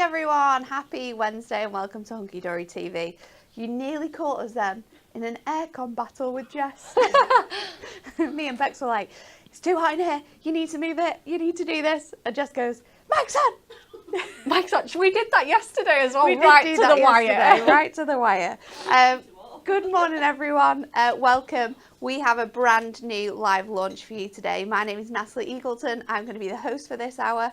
everyone, happy Wednesday and welcome to Hunky Dory TV. You nearly caught us then in an aircon battle with Jess. Me and Bex were like, it's too hot in here, you need to move it, you need to do this. And Jess goes, Mike's on! Mike's on. We did that yesterday as well, We did right do to that the wire. yesterday, right to the wire. Good morning everyone, welcome. We have a brand new live launch for you today. My name is Natalie Eagleton, I'm going to be the host for this hour.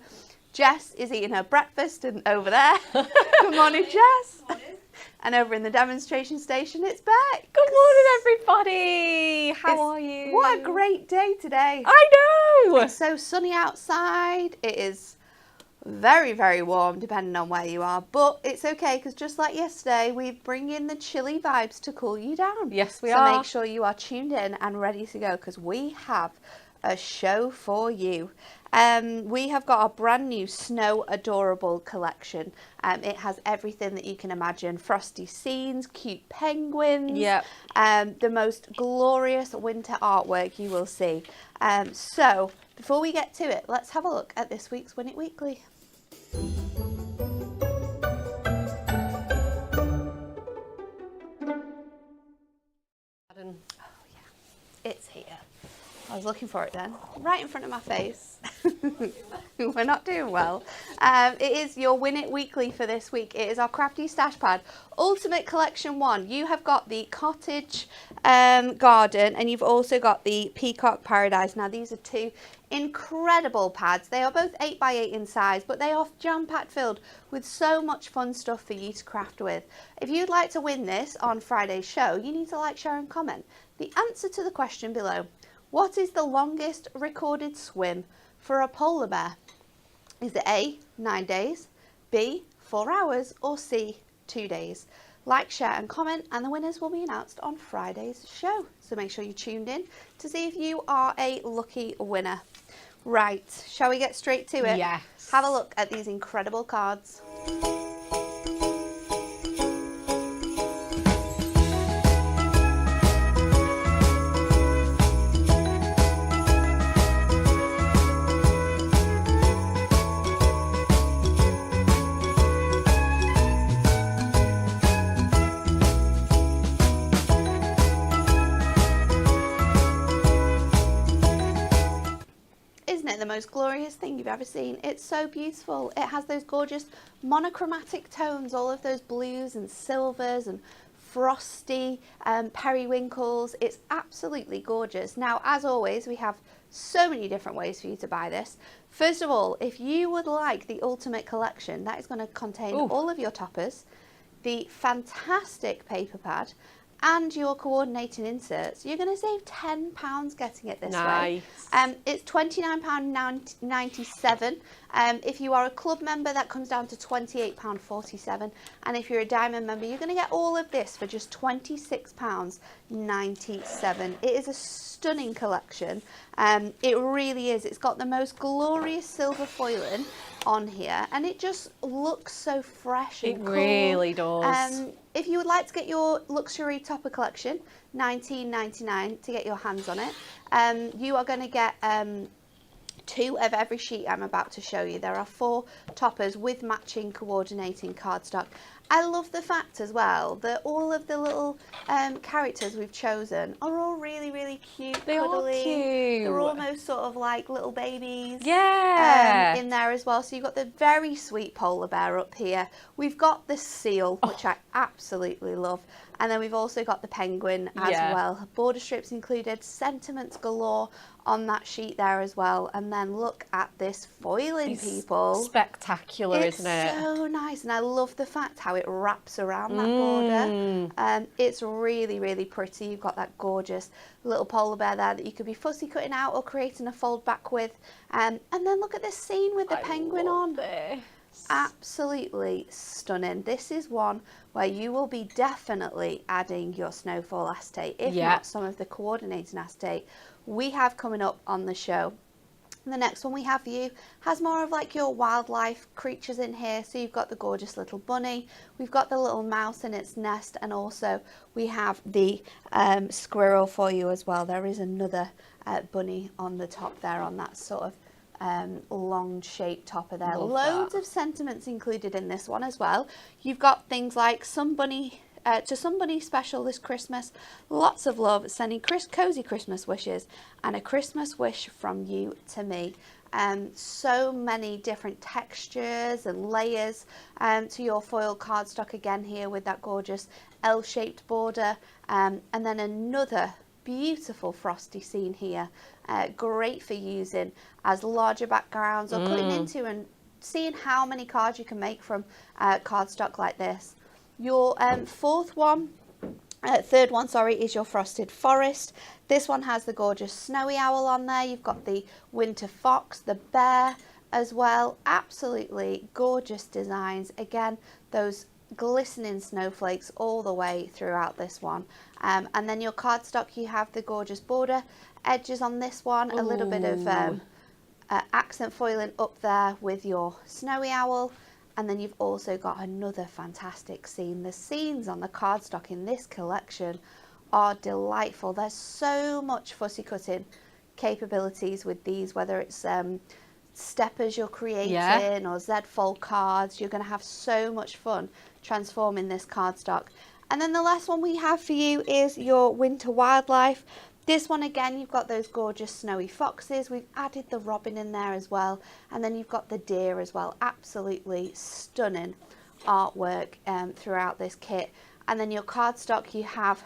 Jess is eating her breakfast and over there. Good morning, Jess. Good morning. And over in the demonstration station, it's Beck. Good morning, everybody. How are you? What a great day today. I know. It's so sunny outside. It is very, very warm, depending on where you are. But it's okay, because just like yesterday, we bring in the chilly vibes to cool you down. Yes, we are. So make sure you are tuned in and ready to go, because we have a show for you. We have got our brand new Snow Adorable collection. It has everything that you can imagine. Frosty scenes, cute penguins, the most glorious winter artwork you will see. So before we get to it, let's have a look at this week's Win It Weekly. It's here. I was looking for it then, right in front of my face. We're not doing well. It is your Win It Weekly for this week. It is our Crafty Stash Pad Ultimate Collection 1. You have got the Cottage Garden and you've also got the Peacock Paradise. Now these are two incredible pads. They are both 8x8 in size, but they are jam-packed filled with so much fun stuff for you to craft with. If you'd like to win this on Friday's show, you need to like, share and comment the answer to the question below. What is the longest recorded swim for a polar bear? Is it A, 9 days, B, 4 hours, or C, 2 days? Like, share and comment, and the winners will be announced on Friday's show. So make sure you're tuned in to see if you are a lucky winner. Right, shall we get straight to it? Yes. Have a look at these incredible cards. The most glorious thing you've ever seen. It's so beautiful. It has those gorgeous monochromatic tones, all of those blues and silvers and frosty periwinkles. It's absolutely gorgeous. Now, as always, we have so many different ways for you to buy this. First of all, if you would like the Ultimate Collection, that is going to contain all of your toppers, the fantastic paper pad, and your coordinating inserts, you're going to save £10 getting it this way. It's £29.97. If you are a club member, that comes down to £28.47. And if you're a diamond member, you're going to get all of this for just £26.97. It is a stunning collection. It really is. It's got the most glorious silver foiling on here, and it just looks so fresh and cool. It really does. If you would like to get your luxury topper collection, $19.99 to get your hands on it. You are going to get 2 of every sheet I'm about to show you. There are 4 toppers with matching coordinating cardstock. I love the fact as well that all of the little characters we've chosen are all really, really cute. They cuddly. are cute. They're almost sort of like little babies. Yeah. In there as well. So you've got the very sweet polar bear up here. We've got the seal, which I absolutely love. And then we've also got the penguin as well. Border strips included, sentiments galore on that sheet there as well. And then look at this foiling, people. Spectacular, isn't it? It's so nice, and I love the fact how it wraps around that border. It's really, really pretty. You've got that gorgeous little polar bear there that you could be fussy cutting out or creating a fold back with. And then look at this scene with the penguin on. This. Absolutely stunning. This is one where you will be definitely adding your snowfall acetate, if not some of the coordinating acetate we have coming up on the show. And the next one we have for you has more of like your wildlife creatures in here. So you've got the gorgeous little bunny, we've got the little mouse in its nest, and also we have the squirrel for you as well. There is another bunny on the top there on that sort of long shaped topper there. Love Loads that. of sentiments included in this one as well. You've got things like somebody to somebody special this Christmas, lots of love, sending cozy Christmas wishes, and a Christmas wish from you to me. So many different textures and layers to your foil cardstock again here with that gorgeous L-shaped border, and then another beautiful frosty scene here, great for using as larger backgrounds or putting into and seeing how many cards you can make from cardstock like this. Your third one, is your frosted forest. This one has the gorgeous snowy owl on there. You've got the winter fox, the bear as well. Absolutely gorgeous designs. Again, those glistening snowflakes all the way throughout this one. And then your cardstock, you have the gorgeous border edges on this one. A little bit of accent foiling up there with your snowy owl. And then you've also got another fantastic scene. The scenes on the cardstock in this collection are delightful. There's so much fussy cutting capabilities with these, whether it's steppers you're creating or Z-fold cards. You're going to have so much fun transforming this cardstock. And then the last one we have for you is your winter wildlife. This one again, you've got those gorgeous snowy foxes. We've added the robin in there as well. And then you've got the deer as well. Absolutely stunning artwork throughout this kit. And then your cardstock, you have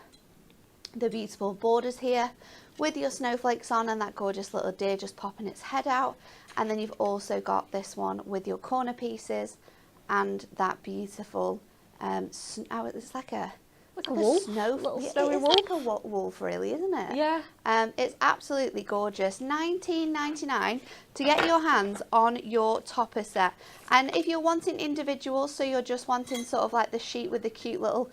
the beautiful borders here with your snowflakes on and that gorgeous little deer just popping its head out. And then you've also got this one with your corner pieces and that beautiful, it's like a wolf, little snowy wolf. It's like a wolf, really, isn't it? Yeah. It's absolutely gorgeous. $19.99 to get your hands on your topper set. And if you're wanting individuals, so you're just wanting sort of like the sheet with the cute little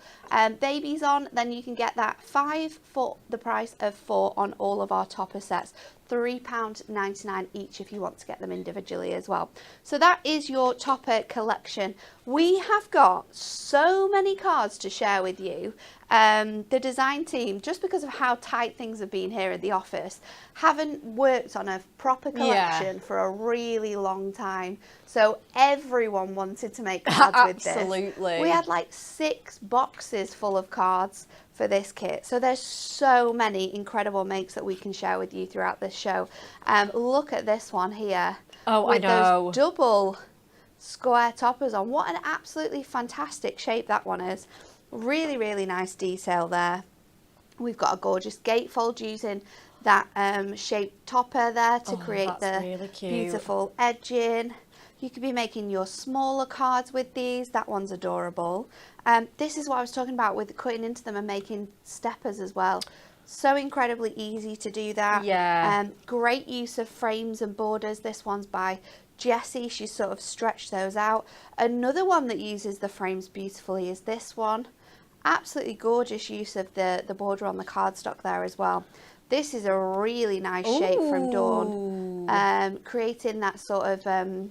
babies on, then you can get that 5 for the price of 4 on all of our topper sets. £3.99 each if you want to get them individually as well. So that is your topper collection. We have got so many cards to share with you. The design team, just because of how tight things have been here at the office, haven't worked on a proper collection for a really long time. So everyone wanted to make cards with this. Absolutely. We had like 6 boxes full of cards for this kit. So there's so many incredible makes that we can share with you throughout this show. Look at this one here. Oh, with I know. those double square toppers on. What an absolutely fantastic shape that one is. Really, really nice detail there. We've got a gorgeous gatefold using that shaped topper there to create the really cute. beautiful edging. You could be making your smaller cards with these. That one's adorable. This is what I was talking about with cutting into them and making steppers as well. So incredibly easy to do that. Yeah. Great use of frames and borders. This one's by Jessie. She's sort of stretched those out. Another one that uses the frames beautifully is this one. Absolutely gorgeous use of the border on the cardstock there as well. This is a really nice shape from Dawn. Creating that sort of...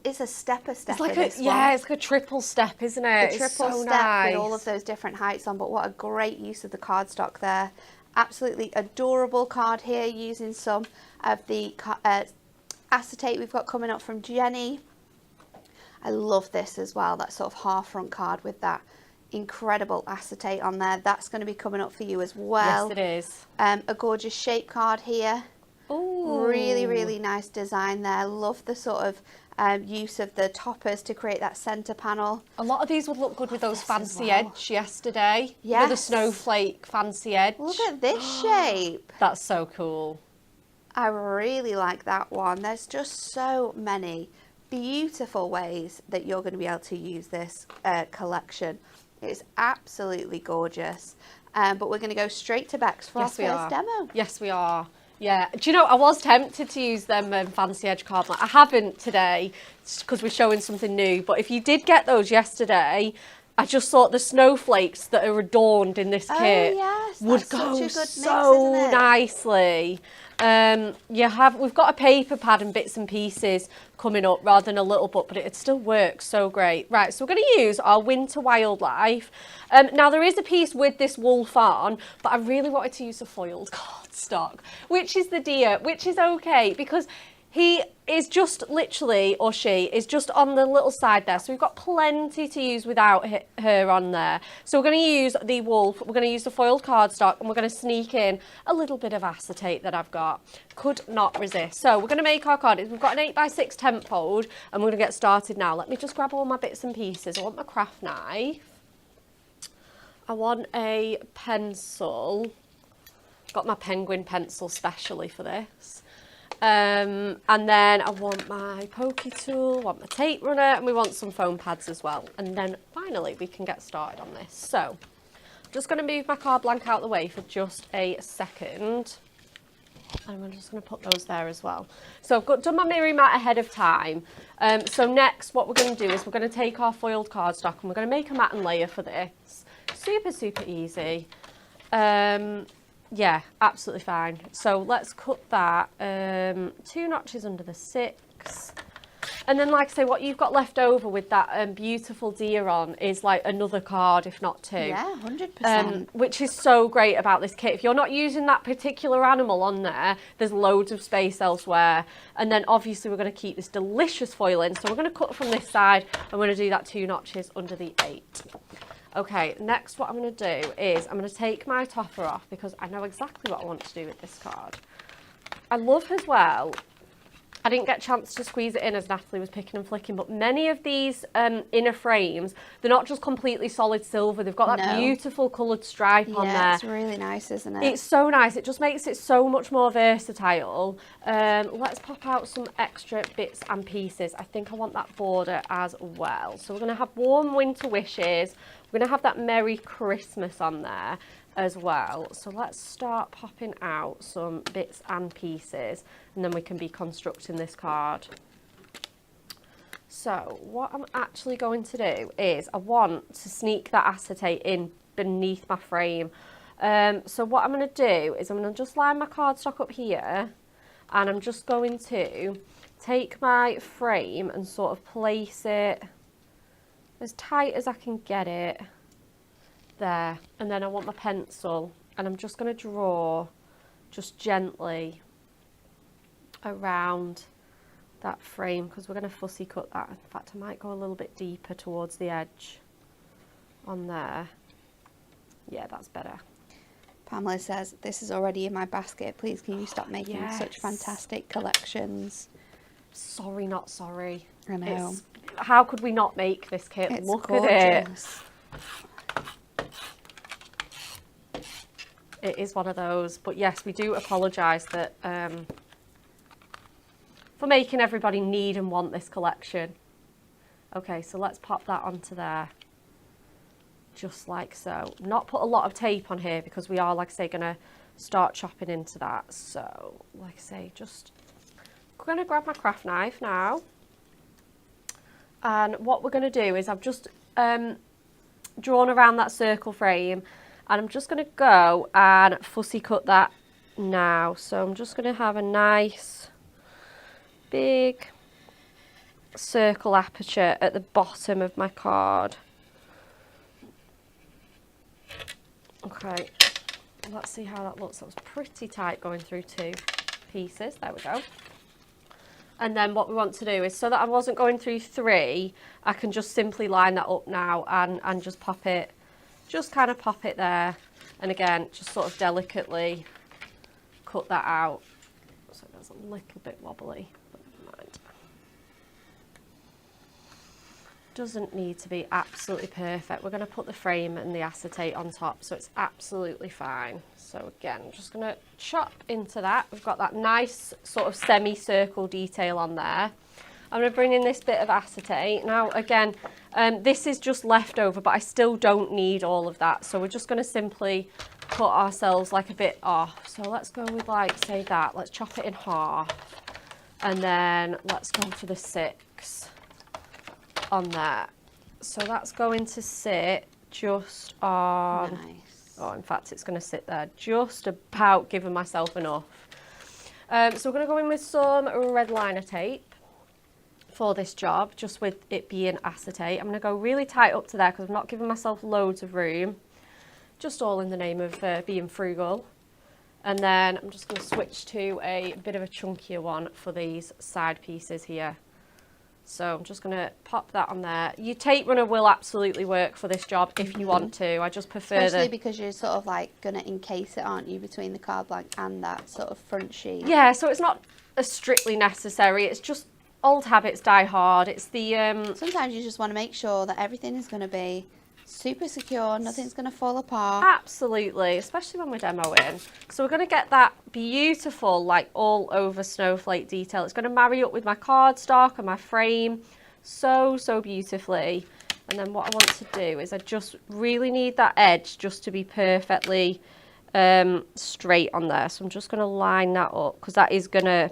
it's a stepper. It's like it's like a triple step, isn't it? The triple so step nice. with all of those different heights on, but what a great use of the cardstock there. Absolutely adorable card here using some of the acetate we've got coming up from Jenny. I love this as well, that sort of half front card with that incredible acetate on there. That's going to be coming up for you as well. Yes, it is. A gorgeous shape card here. Ooh. Really, really nice design there. Love the sort of use of the toppers to create that centre panel. A lot of these would look good with those fancy well. edge yesterday. Yes. With the snowflake fancy edge. Look at this shape. That's so cool. I really like that one. There's just so many beautiful ways that you're going to be able to use this collection. It's absolutely gorgeous. But we're going to go straight to Bex for our first demo. Yes, we are. Yeah. Do you know, I was tempted to use them fancy edge card. I haven't today because we're showing something new. But if you did get those yesterday, I just thought the snowflakes that are adorned in this kit would go so nicely. We've got a paper pad and bits and pieces coming up rather than a little book, but it still works so great. Right, so we're going to use our winter wildlife. Now there is a piece with this wolf on, but I really wanted to use a foiled cardstock, which is the deer, which is okay because He is just literally, or she is just on the little side there. So we've got plenty to use without her on there. So we're going to use the wolf, we're going to use the foiled cardstock, and we're going to sneak in a little bit of acetate that I've got. Could not resist. So we're going to make our card. We've got an 8x6 temp fold, and we're going to get started now. Let me just grab all my bits and pieces. I want my craft knife. I want a pencil. Got my penguin pencil specially for this. And then I want my pokey tool, I want my tape runner, and we want some foam pads as well. And then finally we can get started on this. So I'm just going to move my card blank out of the way for just a second. And I'm just going to put those there as well. So I've done my mirror mat ahead of time. So next what we're going to do is we're going to take our foiled cardstock and we're going to make a mat and layer for this. Super, super easy. Yeah, absolutely fine. So let's cut that 2 notches under the 6. And then, like I say, what you've got left over with that beautiful deer on is like another card, if not 2. Yeah, 100%. Which is so great about this kit. If you're not using that particular animal on there, there's loads of space elsewhere. And then obviously we're going to keep this delicious foil in. So we're going to cut from this side. I'm going to do that 2 notches under the 8. Okay, next what I'm going to do is I'm going to take my topper off because I know exactly what I want to do with this card. I love as well, I didn't get a chance to squeeze it in as Natalie was picking and flicking, but many of these inner frames, they're not just completely solid silver, they've got that beautiful coloured stripe on there. Yeah, it's really nice, isn't it? It's so nice, it just makes it so much more versatile. Let's pop out some extra bits and pieces. I think I want that border as well. So we're going to have warm winter wishes. We're going to have that Merry Christmas on there as well. So let's start popping out some bits and pieces and then we can be constructing this card. So what I'm actually going to do is I want to sneak that acetate in beneath my frame. So what I'm going to do is I'm going to just line my cardstock up here and I'm just going to take my frame and sort of place it as tight as I can get it there, and then I want my pencil and I'm just going to draw just gently around that frame because we're going to fussy cut that. In fact, I might go a little bit deeper towards the edge on there. Yeah, that's better. Pamela says, this is already in my basket. Please, can you stop making such fantastic collections? Sorry, not sorry. I know. How could we not make this kit? It's Look gorgeous. at it. It is one of those. But yes, we do apologise that for making everybody need and want this collection. Okay, so let's pop that onto there. Just like so. Not put a lot of tape on here because we are, like I say, going to start chopping into that. So, like I say, just I'm going to grab my craft knife now. And what we're going to do is I've just drawn around that circle frame and I'm just going to go and fussy cut that now. So I'm just going to have a nice big circle aperture at the bottom of my card. Okay, let's see how that looks. That was pretty tight going through 2 pieces. There we go. And then what we want to do is, so that I wasn't going through 3, I can just simply line that up now and just pop it, just kind of pop it there. And again, just sort of delicately cut that out. So that's a little bit wobbly, but never mind. Doesn't need to be absolutely perfect. We're going to put the frame and the acetate on top, so it's absolutely fine. So again, I'm just going to chop into that. We've got that nice sort of semicircle detail on there. I'm going to bring in this bit of acetate. Now again, this is just leftover, but I still don't need all of that. So we're just going to simply cut ourselves like a bit off. So let's go with, like, say that. Let's chop it in half. And then let's go for the 6 on there. So that's going to sit just on... Nice. Oh, in fact, it's going to sit there just about giving myself enough. So we're going to go in with some red liner tape for this job, just with it being acetate. I'm going to go really tight up to there because I'm not giving myself loads of room, just all in the name of being frugal. And then I'm just going to switch to a bit of a chunkier one for these side pieces here. So I'm just going to pop that on there. Your tape runner will absolutely work for this job if you want to. I just prefer especially because you're sort of like going to encase it, aren't you, between the card blank and that sort of front sheet. Yeah, so it's not as strictly necessary. It's just old habits die hard. It's the sometimes you just want to make sure that everything is going to be super secure, nothing's going to fall apart. Absolutely, especially when we're demoing. So we're going to get that beautiful, like all over snowflake detail. It's going to marry up with my cardstock and my frame so beautifully. And then what I want to do is I just really need that edge just to be perfectly straight on there. So I'm just going to line that up because that is going to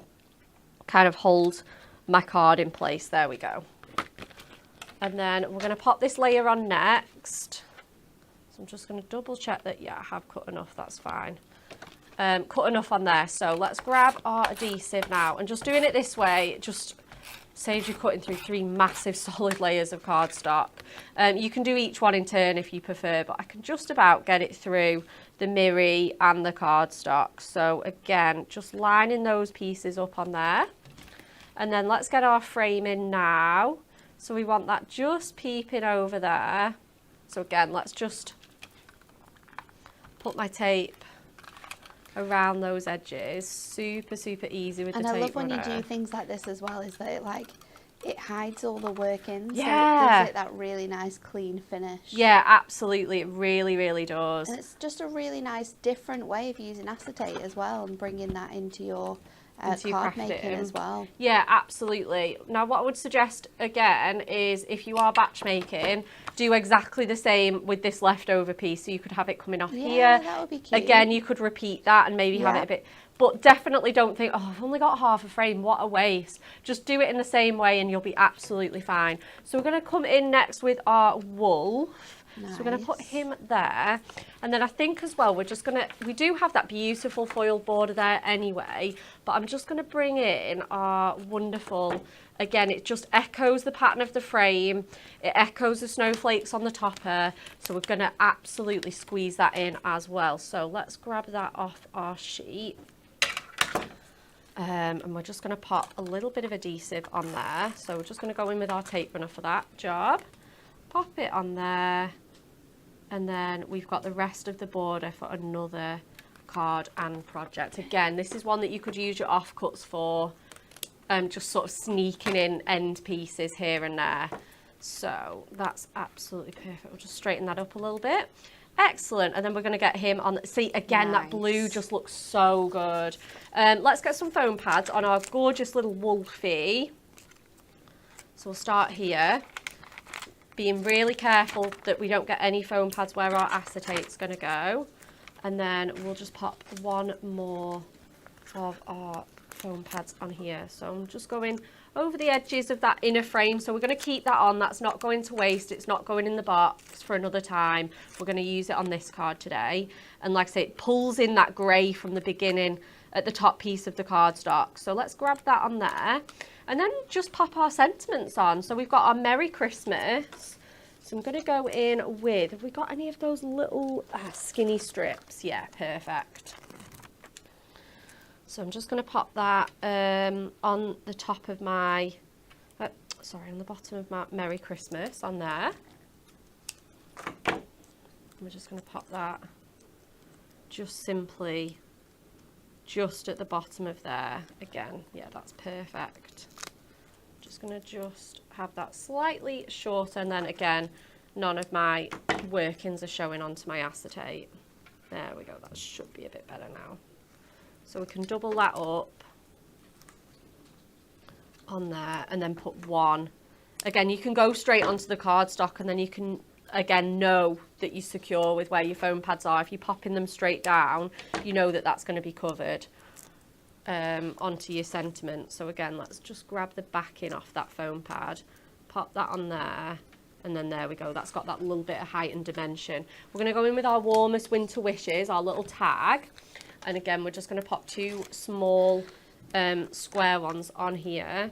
kind of hold my card in place. There we go. And then we're going to pop this layer on next. So I'm just going to double check that, yeah, I have cut enough, that's fine. Cut enough on there. So let's grab our adhesive now. And just doing it this way, it just saves you cutting through 3 massive solid layers of cardstock. You can do each one in turn if you prefer, but I can just about get it through the mirror and the cardstock. So again, just lining those pieces up on there. And then let's get our frame in now. So we want that just peeping over there. So again, let's just put my tape around those edges. Super easy with the tape runner. And I love when you do things like this as well, is that it hides all the workings. Yeah. So it gives it that really nice clean finish. Yeah, absolutely. It really does. And it's just a really nice different way of using acetate as well and bringing that into your card making as well. Yeah, absolutely. Now what I would suggest again is if you are batch making, do exactly the same with this leftover piece. So you could have it coming off here. That would be cute. Again, you could repeat that and maybe have it a bit, but definitely don't think, oh, I've only got half a frame, what a waste. Just do it in the same way and you'll be absolutely fine. So we're going to come in next with our wolf. Nice. So we're going to put him there. And then I think as well, we do have that beautiful foiled border there anyway, but I'm just going to bring in our wonderful, again, it just echoes the pattern of the frame. It echoes the snowflakes on the topper. So we're going to absolutely squeeze that in as well. So let's grab that off our sheet. And we're just going to pop a little bit of adhesive on there. So we're just going to go in with our tape runner for that job. Pop it on there. And then we've got the rest of the border for another card and project. Again, this is one that you could use your offcuts for, just sort of sneaking in end pieces here and there. So that's absolutely perfect. We'll just straighten that up a little bit. Excellent. And then we're going to get him on. See, again, nice. That blue just looks so good. Let's get some foam pads on our gorgeous little wolfie. So we'll start here. Being really careful that we don't get any foam pads where our acetate's going to go. And then we'll just pop one more of our foam pads on here. So I'm just going over the edges of that inner frame. So we're going to keep that on. That's not going to waste. It's not going in the box for another time. We're going to use it on this card today. And like I say, it pulls in that grey from the beginning at the top piece of the cardstock. So let's grab that on there. And then just pop our sentiments on. So we've got our Merry Christmas. So I'm going to go in with, have we got any of those little skinny strips? Yeah, perfect. So I'm just going to pop that on the top of my, on the bottom of my Merry Christmas on there. We're just going to pop that just simply just at the bottom of there. Again, yeah, that's perfect. Just going to just have that slightly shorter, and then again, none of my workings are showing onto my acetate. There we go, that should be a bit better now. So we can double that up on there and then put one. Again, you can go straight onto the cardstock and then you can, again, know that you're secure with where your foam pads are. If you're popping them straight down, you know that that's going to be covered onto your sentiment. So again, let's just grab the backing off that foam pad, pop that on there, and then there we go. That's got that little bit of height and dimension. We're going to go in with our warmest winter wishes, our little tag. And again, we're just going to pop 2 small square ones on here,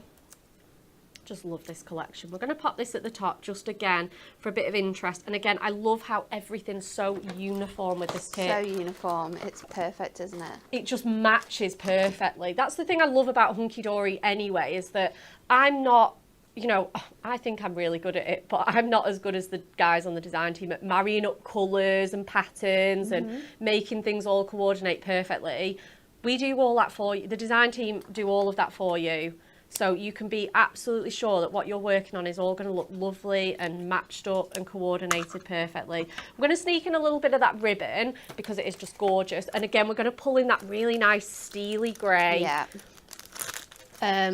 Just love this collection. We're going to pop this at the top just again for a bit of interest. And again, I love how everything's so uniform with this kit. So uniform. It's perfect, isn't it? It just matches perfectly. That's the thing I love about Hunky Dory anyway, is that I'm not, you know, I think I'm really good at it, but I'm not as good as the guys on the design team at marrying up colours and patterns and making things all coordinate perfectly. We do all that for you. The design team do all of that for you. So you can be absolutely sure that what you're working on is all going to look lovely and matched up and coordinated perfectly. I'm going to sneak in a little bit of that ribbon because it is just gorgeous. And again, we're going to pull in that really nice steely grey. Yeah.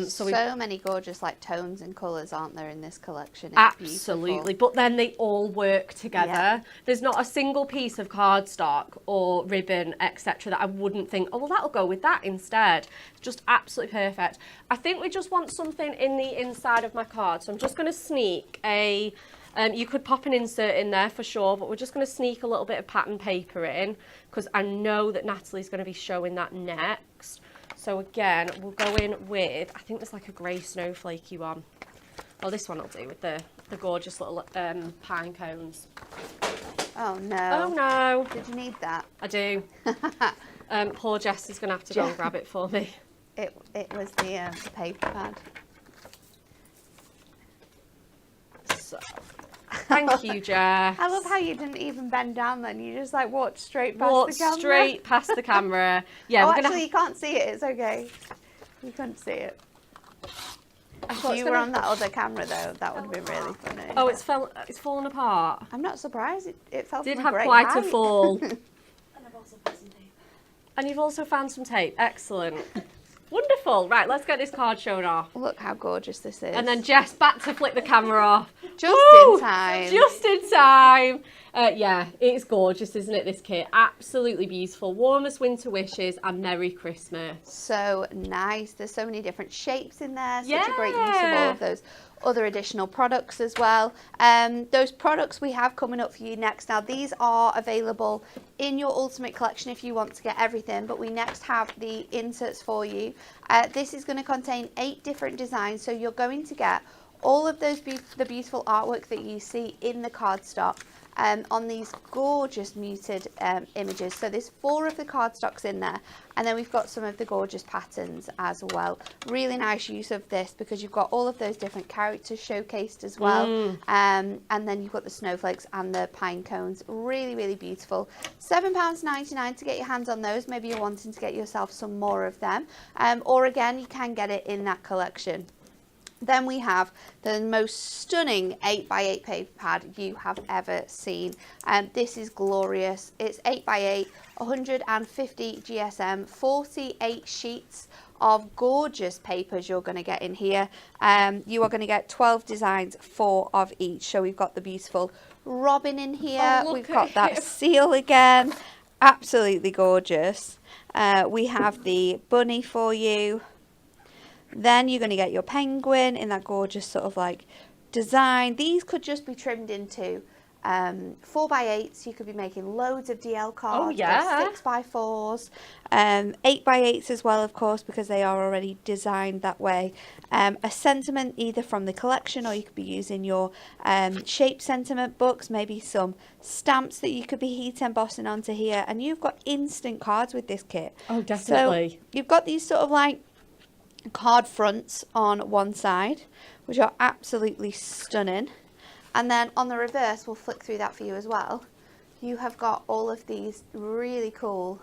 So many gorgeous like tones and colours, aren't there, in this collection? It's absolutely, beautiful. but then they all work together. Yeah. There's not a single piece of cardstock or ribbon, etc., that I wouldn't think, oh, well, that'll go with that instead. Just absolutely perfect. I think we just want something in the inside of my card, so I'm just going to sneak a... you could pop an insert in there for sure, but we're just going to sneak a little bit of pattern paper in because I know that Natalie's going to be showing that next. So again, we'll go in with, I think there's like a grey snowflakey one. Oh, this one will do with the gorgeous little pine cones. Oh no. Oh no. Did you need that? I do. Poor Jess is going to have to go and grab it for me. It was the paper pad. So, thank you, Jess. I love how you didn't even bend down then. You just like walked straight past the camera. Straight past the camera. Yeah, oh, actually, you can't see it. It's okay. You couldn't see it. If you were on that other camera though, that would have been really funny. Oh, it's fallen apart. I'm not surprised. It fell Did from have a great quite height. a fall. And I've also found some tape. And you've also found some tape. Excellent. Wonderful. Right, let's get this card shown off. Look how gorgeous this is. And then Jess back to flick the camera off. Just Woo! in time. Just in time. Yeah, it's gorgeous, isn't it, this kit? Absolutely beautiful. Warmest winter wishes and Merry Christmas. So nice. There's so many different shapes in there. Such a great use of all of those other additional products as well. Those products we have coming up for you next. Now, these are available in your Ultimate Collection if you want to get everything, but we next have the inserts for you. This is going to contain 8 different designs, so you're going to get all of those the beautiful artwork that you see in the cardstock on these gorgeous muted images. So there's 4 of the cardstocks in there, and then we've got some of the gorgeous patterns as well. Really nice use of this because you've got all of those different characters showcased as well. And then you've got the snowflakes and the pine cones. Really, really beautiful. £7.99 to get your hands on those. Maybe you're wanting to get yourself some more of them. Or again, you can get it in that collection. Then we have the most stunning 8x8 paper pad you have ever seen. This is glorious. It's 8x8, 150 GSM, 48 sheets of gorgeous papers you're going to get in here. You are going to get 12 designs, 4 of each. So we've got the beautiful robin in here. Oh, we've got that seal again. Absolutely gorgeous. We have the bunny for you. Then you're going to get your penguin in that gorgeous sort of like design. These could just be trimmed into 4x8s. You could be making loads of DL cards. Oh, yeah. 6x4s, 8x8s as well, of course, because they are already designed that way. A sentiment either from the collection, or you could be using your shape sentiment books, maybe some stamps that you could be heat embossing onto here. And you've got instant cards with this kit. Oh, definitely. So you've got these sort of like card fronts on one side, which are absolutely stunning, and then on the reverse, we'll flick through that for you as well. You have got all of these really cool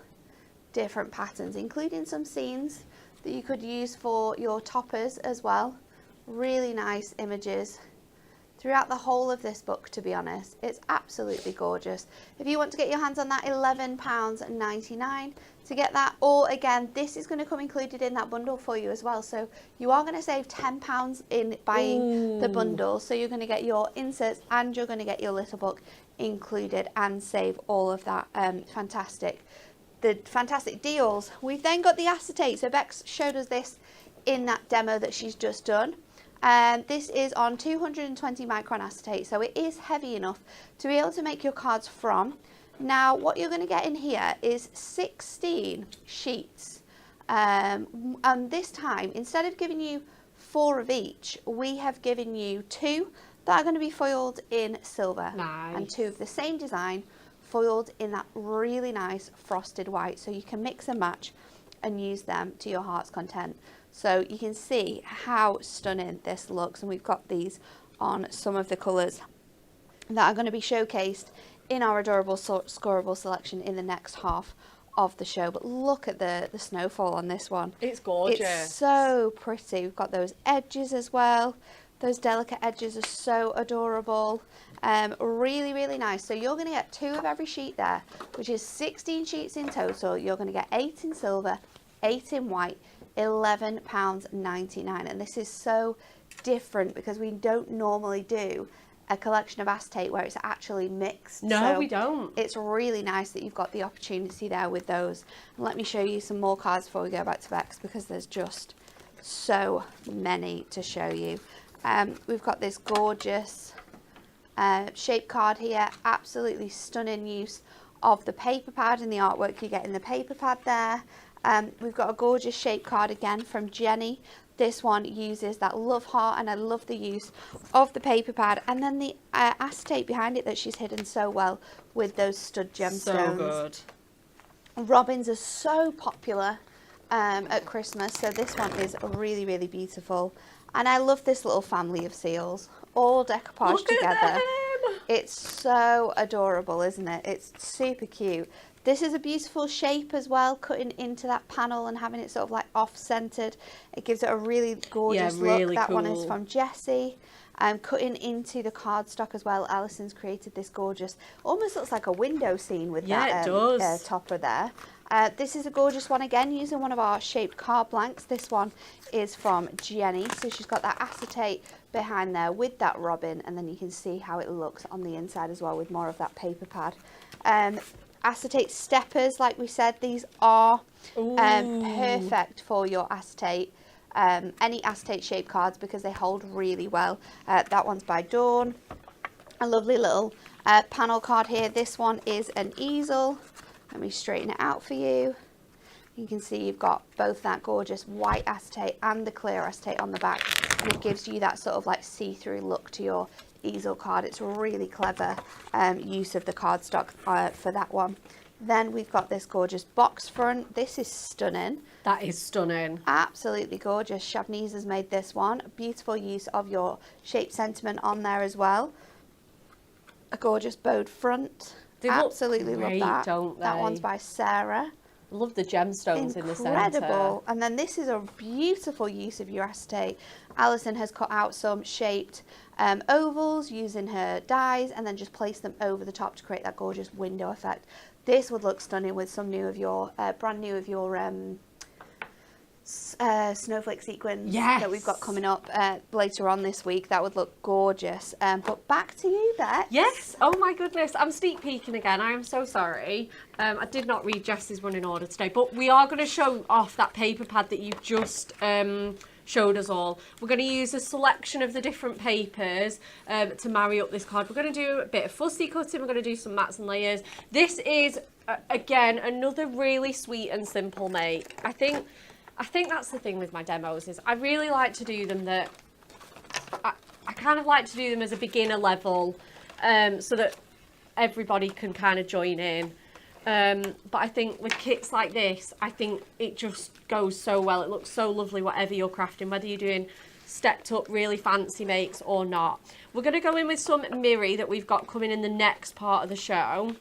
different patterns, including some scenes that you could use for your toppers as well. Really nice images throughout the whole of this book, to be honest. It's absolutely gorgeous. If you want to get your hands on that, £11.99 to get that, or again, this is going to come included in that bundle for you as well. So you are going to save £10 in buying the bundle. So you're going to get your inserts and you're going to get your little book included and save all of that fantastic deals. We've then got the acetate. So Bex showed us this in that demo that she's just done. This is on 220 micron acetate, so it is heavy enough to be able to make your cards from. Now, what you're going to get in here is 16 sheets. And this time, instead of giving you 4 of each, we have given you 2 that are going to be foiled in silver. Nice. And 2 of the same design foiled in that really nice frosted white. So you can mix and match and use them to your heart's content. So you can see how stunning this looks, and we've got these on some of the colours that are going to be showcased in our adorable scoreable selection in the next half of the show. But look at the snowfall on this one. It's gorgeous. It's so pretty. We've got those edges as well. Those delicate edges are so adorable. Really, really nice. So you're going to get 2 of every sheet there, which is 16 sheets in total. You're going to get 8 in silver, 8 in white, £11.99. And this is so different because we don't normally do a collection of acetate where it's actually mixed. No, so we don't. It's really nice that you've got the opportunity there with those. And let me show you some more cards before we go back to Bex, because there's just so many to show you. We've got this gorgeous shape card here. Absolutely stunning use of the paper pad and the artwork you get in the paper pad there. We've got a gorgeous shape card again from Jenny. This one uses that love heart, and I love the use of the paper pad, and then the acetate behind it that she's hidden so well with those stud gemstones. So good. Robins are so popular at Christmas, so this one is really, really beautiful. And I love this little family of seals, all decoupaged together. It's so adorable, isn't it? It's super cute. This is a beautiful shape as well, cutting into that panel and having it sort of like off-centered. It gives it a really gorgeous really look. That cool. one is from Jessie. Cutting into the cardstock as well. Alison's created this gorgeous, almost looks like a window scene with that topper there. This is a gorgeous one again, using one of our shaped card blanks. This one is from Jenny. So she's got that acetate behind there with that robin, and then you can see how it looks on the inside as well with more of that paper pad. Acetate steppers, like we said, these are perfect for your acetate, any acetate shaped cards, because they hold really well. That one's by Dawn. A lovely little panel card here. This one is an easel. Let me straighten it out for you. You can see you've got both that gorgeous white acetate and the clear acetate on the back, and it gives you that sort of like see-through look to your easel card. It's a really clever use of the cardstock for that one. Then we've got this gorgeous box front. This is stunning. That is stunning. Absolutely gorgeous. Shabnese has made this one. A beautiful use of your shape sentiment on there as well. A gorgeous bowed front. They absolutely great, love that. Don't they? That one's by Sarah. Love the gemstones in the centre. Incredible. And then this is a beautiful use of your acetate. Alison has cut out some shaped ovals using her dies, and then just placed them over the top to create that gorgeous window effect. This would look stunning with some new of your, brand new of your snowflake sequins that we've got coming up later on this week. That would look gorgeous. But back to you, Bex. Yes. Oh my goodness. I'm sneak peeking again. I am so sorry. I did not read Jess's running order today, but we are going to show off that paper pad that you've just showed us all. We're going to use a selection of the different papers to marry up this card. We're going to do a bit of fussy cutting. We're going to do some mats and layers. This is again another really sweet and simple make. I think that's the thing with my demos, is I really like to do them that I kind of like to do them as a beginner level, so that everybody can kind of join in. But I think with kits like this, I think it just goes so well. It looks so lovely whatever you're crafting, whether you're doing stepped up really fancy makes or not. We're going to go in with some Miri that we've got coming in the next part of the show,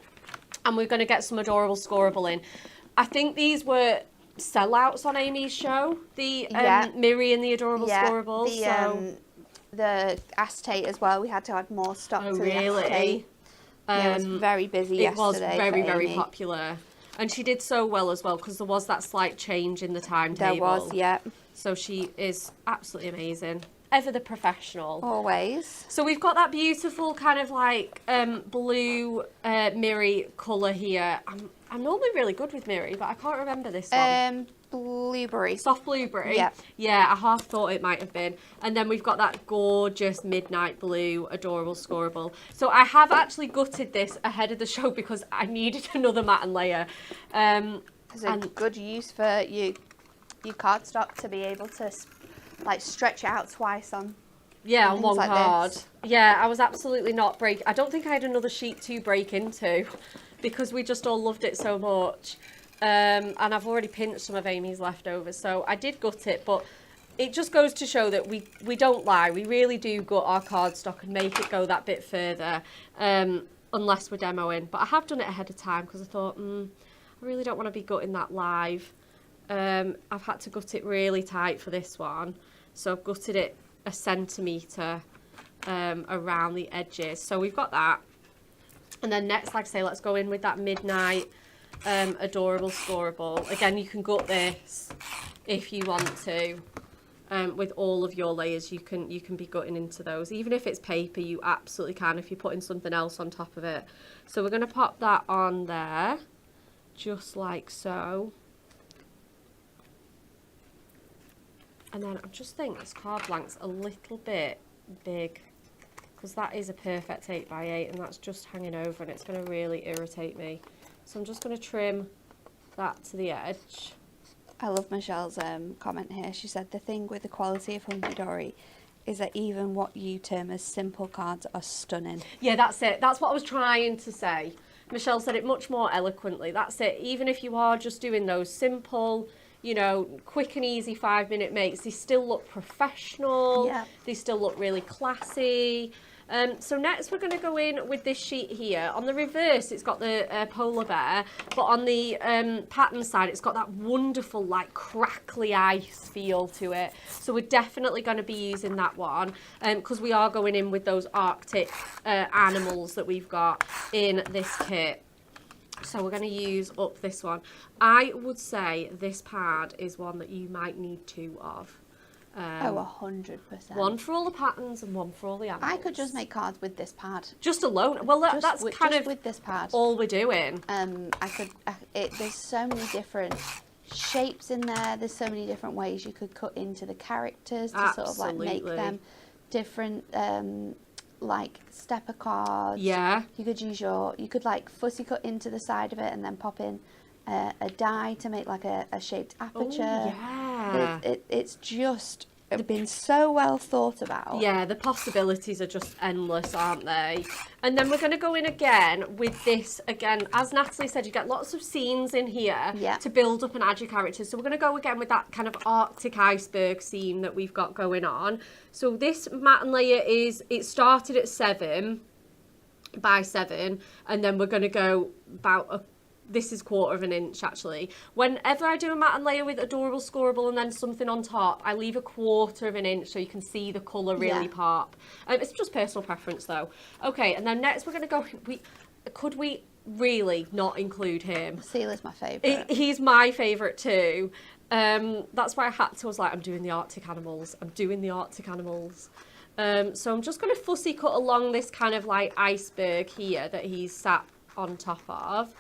and we're going to get some adorable scoreable in. I think these were sellouts on Amy's show, the Miri and the adorable scoreable. The acetate as well, we had to add more stock to the acetate. It was very busy yesterday. It was very popular, and she did so well as well, because there was that slight change in the timetable. There was, yeah. So she is absolutely amazing. Ever the professional. Always. So we've got that beautiful kind of like blue Miri colour here. I'm normally really good with Miri, but I can't remember this one. Blueberry. Soft blueberry? Yeah. Yeah, I half thought it might have been. And then we've got that gorgeous midnight blue, adorable scoreable. So I have actually gutted this ahead of the show because I needed another mat and layer. It's a good use for your cardstock to be able to like stretch it out twice on. Yeah, and on things one like card. this. Yeah, I was absolutely not I don't think I had another sheet to break into because we just all loved it so much. And I've already pinched some of Amy's leftovers, so I did gut it, but it just goes to show that we don't lie. We really do gut our cardstock and make it go that bit further, unless we're demoing. But I have done it ahead of time because I thought, I really don't want to be gutting that live. I've had to gut it really tight for this one, so I've gutted it a centimetre around the edges. So we've got that. And then next, like I say, let's go in with that Midnight Adorable Scoreable. Again, you can gut this if you want to. With all of your layers, you can be gutting into those. Even if it's paper, you absolutely can if you're putting something else on top of it. So we're going to pop that on there, just like so. And then I just think this card blank's a little bit big because that is a perfect 8x8 and that's just hanging over and it's going to really irritate me. So I'm just going to trim that to the edge. I love Michelle's comment here. She said the thing with the quality of Hunky Dory is that even what you term as simple cards are stunning. Yeah, that's it. That's what I was trying to say. Michelle said it much more eloquently. That's it. Even if you are just doing those simple, you know, quick and easy 5-minute makes, they still look professional. Yeah. They still look really classy. So next we're going to go in with this sheet here. On the reverse, it's got the polar bear, but on the pattern side, it's got that wonderful, like, crackly ice feel to it. So we're definitely going to be using that one because we are going in with those Arctic animals that we've got in this kit. So we're going to use up this one. I would say this pad is one that you might need 2 of. 100%. One for all the patterns and one for all the animals. I could just make cards with this pad. Just alone. Well, that's kind of with this pad. all we're doing. There's so many different shapes in there. There's so many different ways you could cut into the characters to sort of like make them different, like stepper cards. Yeah. You could like fussy cut into the side of it and then pop in a die to make like a shaped aperture. Oh, yeah. It's just been so well thought about. Yeah, the possibilities are just endless, aren't they? And then we're going to go in again with this, again, as Natalie said, you get lots of scenes in here to build up and add your characters. So we're going to go again with that kind of Arctic iceberg scene that we've got going on. So this matte and layer it started at 7 by 7, and then we're going to go about this is 1/4 of an inch actually. Whenever I do a matte and layer with Adorable Scoreable and then something on top, I leave a 1/4 of an inch so you can see the colour really pop. It's just personal preference though. Okay, and then next we're going to go, could we really not include him? Seal is my favourite. He's my favourite too. That's why I had to, I was like, I'm doing the Arctic animals. So I'm just going to fussy cut along this kind of like iceberg here that he's sat on top of.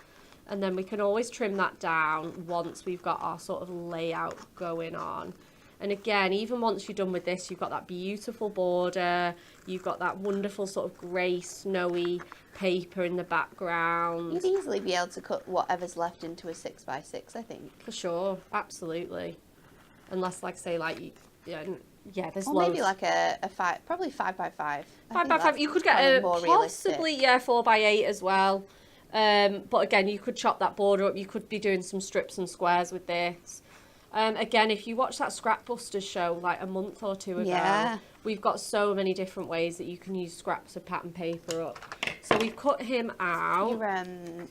And then we can always trim that down once we've got our sort of layout going on. And again, even once you're done with this, you've got that beautiful border. You've got that wonderful sort of grey, snowy paper in the background. You'd easily be able to cut whatever's left into a 6x6, I think. For sure, absolutely. Unless, like, say, like, there's or loads. maybe like a 5, probably 5x5. 5x5. You could get a possibly 4x8 as well. But again, you could chop that border up. You could be doing some strips and squares with this. Again, if you watch that Scrapbusters show like a month or 2 ago, we've got so many different ways that you can use scraps of pattern paper up. So we've cut him out. Your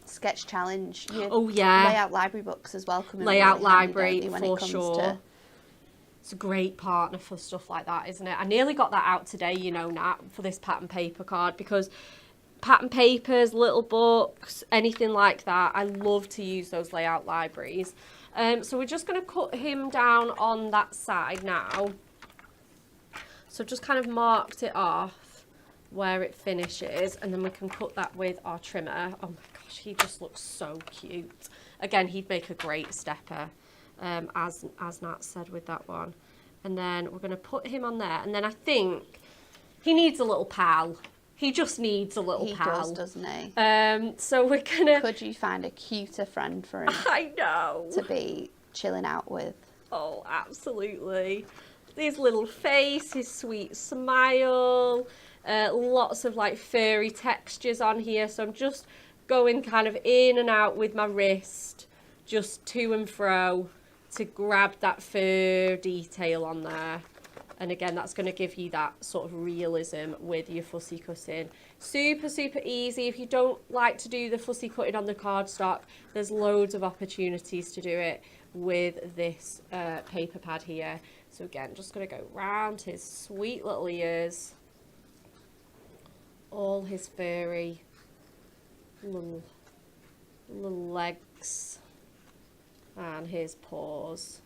sketch challenge. Your layout library books as well. Layout library for sure. It's a great partner for stuff like that, isn't it? I nearly got that out today, you know, Nat, for this pattern paper card because pattern papers, little books, anything like that. I love to use those layout libraries. So we're just going to cut him down on that side now. So just kind of marked it off where it finishes, and then we can cut that with our trimmer. Oh my gosh, he just looks so cute. Again, he'd make a great stepper, as Nat said with that one. And then we're going to put him on there, and then I think he needs a little pal. He just needs a little pal. He does, doesn't he? So we're gonna... Could you find a cuter friend for him? I know. To be chilling out with. Oh, absolutely. his little face, his sweet smile, lots of like furry textures on here. So I'm just going kind of in and out with my wrist, just to and fro to grab that fur detail on there. And again, that's going to give you that sort of realism with your fussy cutting. Super, super easy. If you don't like to do the fussy cutting on the cardstock, there's loads of opportunities to do it with this paper pad here. So again, just going to go round his sweet little ears, all his furry little legs, and his paws.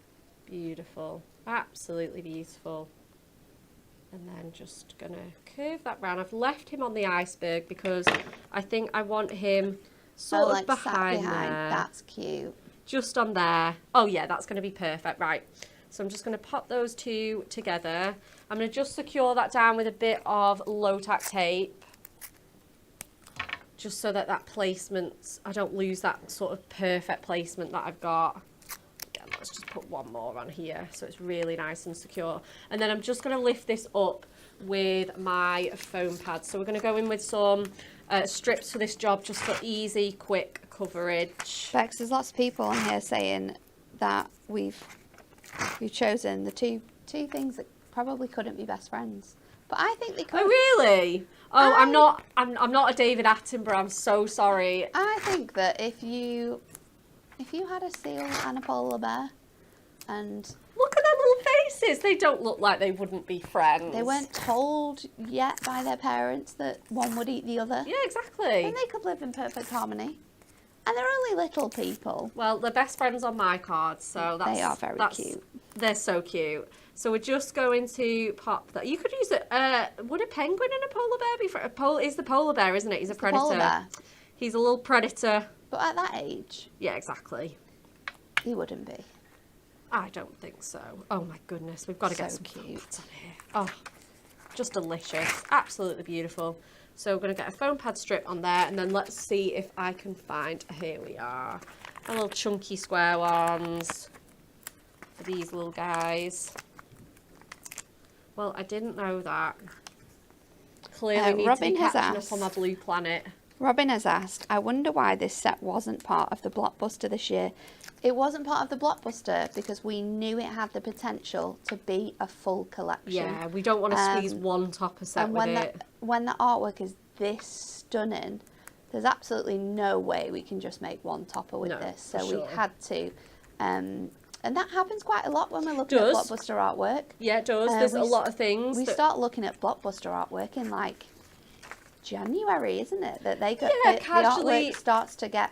Beautiful, absolutely beautiful. And then just gonna curve that round. I've left him on the iceberg because I think I want him sort of behind there. That's cute. Just on there. Oh yeah, that's gonna be perfect. Right. So I'm just gonna pop those two together. I'm gonna just secure that down with a bit of low tack tape, just so that placement, I don't lose that sort of perfect placement that I've got. Again, let's just put one more on here so it's really nice and secure. And then I'm just going to lift this up with my foam pad. So we're going to go in with some strips for this job, just for easy, quick coverage. Bex, there's lots of people on here saying that we've chosen the two things that probably couldn't be best friends. But I think they could. Oh really? Oh, I'm not a David Attenborough. I'm so sorry. I think that if you had a seal and a polar bear, and look at their little faces. They don't look like they wouldn't be friends. they weren't told yet by their parents that one would eat the other, Yeah, exactly. then they could live in perfect harmony. And they're only little people. Well, they're best friends on my card, so They are very cute. They're so cute. So we're just going to pop that. You could use it. Would a penguin and a polar bear be friends? Is the polar bear, isn't it? He's a predator. Polar bear. He's a little predator. But at that age, Yeah, exactly. he wouldn't be. I don't think so. Oh my goodness, we've got to get So some cute. foam pads on here. Oh, just delicious. Absolutely beautiful. So we're going to get a foam pad strip on there, and then let's see if I can find, here we are, a little chunky square ones for these little guys. Well, I didn't know that. Clearly need Robin to be has catching asked. up on my blue planet. Robin has asked, I wonder why this set wasn't part of the blockbuster this year. It wasn't part of the blockbuster because we knew it had the potential to be a full collection. Yeah, we don't want to squeeze one topper set And with when it. when the artwork is this stunning, there's absolutely no way we can just make one topper with No, this. So for we sure. had to. And that happens quite a lot when we're looking Does. at blockbuster artwork. Yeah, it does. There's a lot of things. We that- start looking at blockbuster artwork in like January, isn't it? That they go, Yeah, the casually- artwork starts to get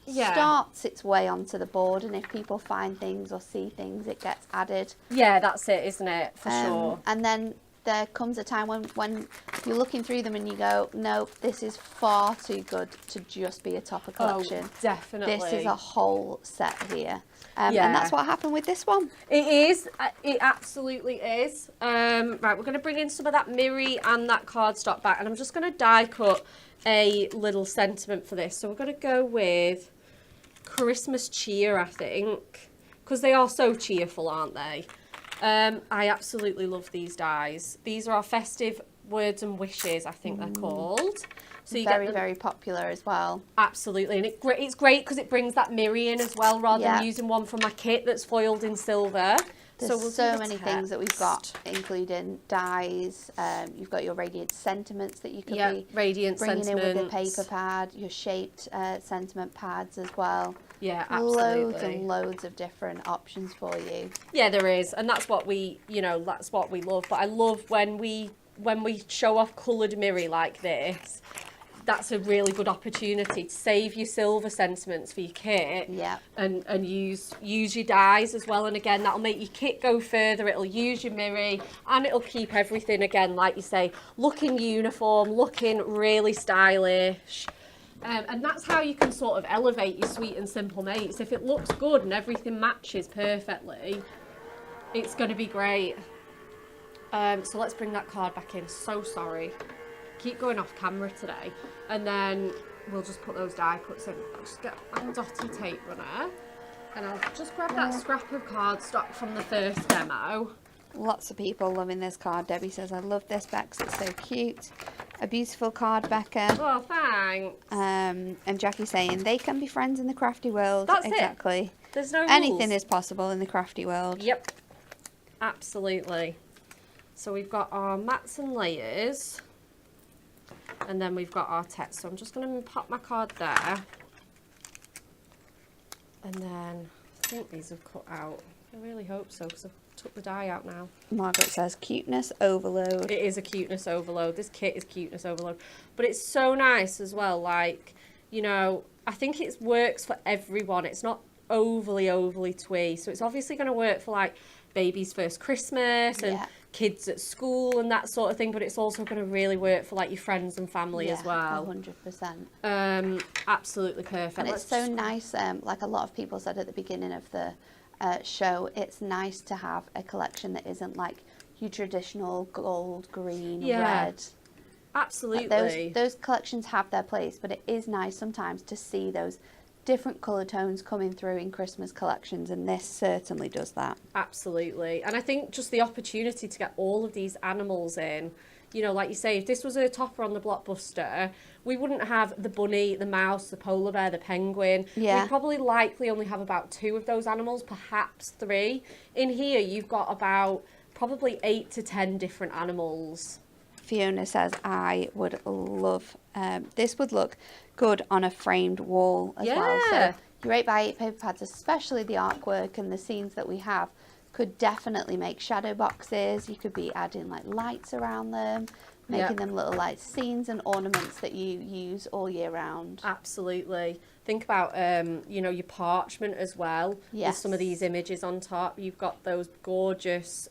Yeah. starts its way onto the board, and if people find things or see things, it gets added. Yeah, that's it, isn't it? For sure. And then there comes a time when you're looking through them and you go, no, this is far too good to just be a topper collection. Oh, definitely. This is a whole set here. Yeah. And that's what happened with this one. It is. It absolutely is. Right, we're going to bring in some of that mirri and that cardstock back, and I'm just going to die cut a little sentiment for this. So we're going to go with Christmas cheer, I think, because they are so cheerful, aren't they? I absolutely love these dies. These are our festive words and wishes, I think they're called. So you Very, get very popular as well. Absolutely, and it's great because it brings that mirror in as well, rather Yeah. than using one from my kit that's foiled in silver. There's so we'll so do the many things that we've text. got, including dies. You've got your radiant sentiments that you could Yeah, be radiant bringing in with the sentiments. paper pad, your shaped sentiment pads as well. Yeah, Loads absolutely. and loads of different options for you. Yeah, there is, and that's what we, that's what we love. But I love when we show off coloured mirror like this. That's a really good opportunity to save your silver sentiments for your kit. Yeah. And use your dies as well. And again, that'll make your kit go further. It'll use your mirror, and it'll keep everything, again, like you say, looking uniform, looking really stylish. And that's how you can sort of elevate your sweet and simple mates. If it looks good and everything matches perfectly, it's going to be great. So let's bring that card back in. So sorry. Keep going off camera today. And then we'll just put those die cuts in. I'll just get my dotty tape runner. And I'll just grab that scrap of cardstock from the first demo. Lots of people loving this card. Debbie says, I love this, Bex. It's so cute. A beautiful card, Becca. Oh, thanks. And Jackie saying, they can be friends in the crafty world. That's exactly. it. There's no Anything rules. is possible in the crafty world. Yep. Absolutely. So we've got our mats and layers. And then we've got our text. So I'm just going to pop my card there. And then I think these have cut out. I really hope so, because I've took the die out now. Margaret says, cuteness overload. It is a cuteness overload. This kit is cuteness overload. But it's so nice as well. Like, you know, I think it works for everyone. It's not overly twee. So it's obviously going to work for, like, baby's first Christmas and kids at school and that sort of thing. But it's also going to really work for, like, your friends and family as well. 100%. Absolutely perfect. And it's so nice, like a lot of people said at the beginning of the show, it's nice to have a collection that isn't like your traditional gold, green, red. Absolutely. Those collections have their place, but it is nice sometimes to see those different colour tones coming through in Christmas collections, and this certainly does that. Absolutely. And I think just the opportunity to get all of these animals in, you know, like you say, if this was a topper on the Blockbuster, we wouldn't have the bunny, the mouse, the polar bear, the penguin. Yeah. We'd probably likely only have about 2 of those animals, perhaps 3. In here, you've got about probably 8 to 10 different animals. Fiona says, I would love, this would look good on a framed wall as well. So your 8x8 paper pads, especially the artwork and the scenes that we have, could definitely make shadow boxes. You could be adding like lights around them, making them little like scenes and ornaments that you use all year round. Absolutely. Think about, you know, your parchment as well. Yes. With some of these images on top. You've got those gorgeous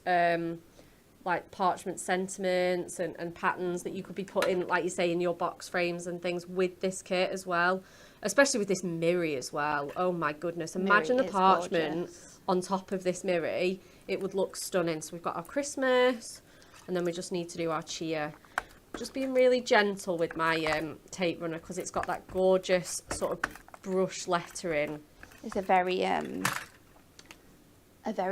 like parchment sentiments and patterns that you could be putting, like you say, in your box frames and things with this kit as well. Especially with this mirror as well. Oh my goodness. Imagine the parchment on top of this mirror. It would look stunning. So we've got our Christmas, and then we just need to do our cheer. Just being really gentle with my tape runner, because it's got that gorgeous sort of brush lettering. It's a very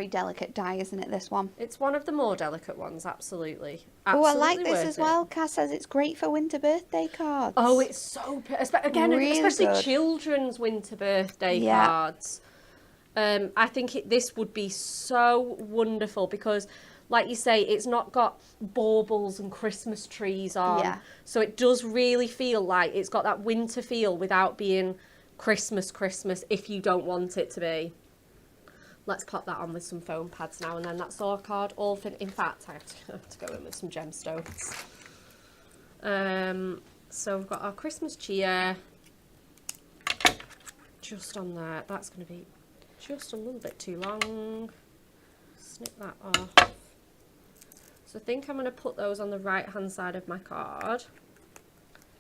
delicate die, isn't it, this one? It's one of the more delicate ones, absolutely. Oh, I like Absolutely this as well. Cass says it's great for winter birthday cards. Oh, it's so... Again, Really especially good. children's winter birthday cards. I think this would be so wonderful because, like you say, it's not got baubles and Christmas trees on. Yeah. So it does really feel like it's got that winter feel without being Christmas if you don't want it to be. Let's pop that on with some foam pads now, and then that's our card all finished. In fact, I have to go in with some gemstones. So we've got our Christmas cheer just on there. That's going to be just a little bit too long. Snip that off. So I think I'm going to put those on the right hand side of my card.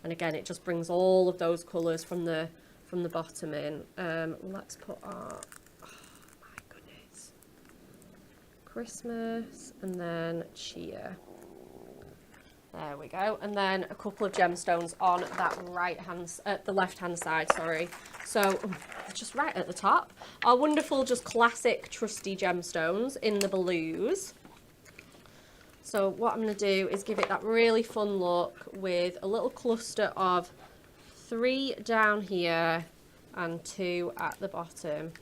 And again, it just brings all of those colours from the bottom in. Let's put our... Christmas and then cheer. There we go. And then a couple of gemstones on that the left hand side, sorry. So just right at the top, our wonderful, just classic trusty gemstones in the blues. So what I'm going to do is give it that really fun look with a little cluster of 3 down here and 2 at the bottom,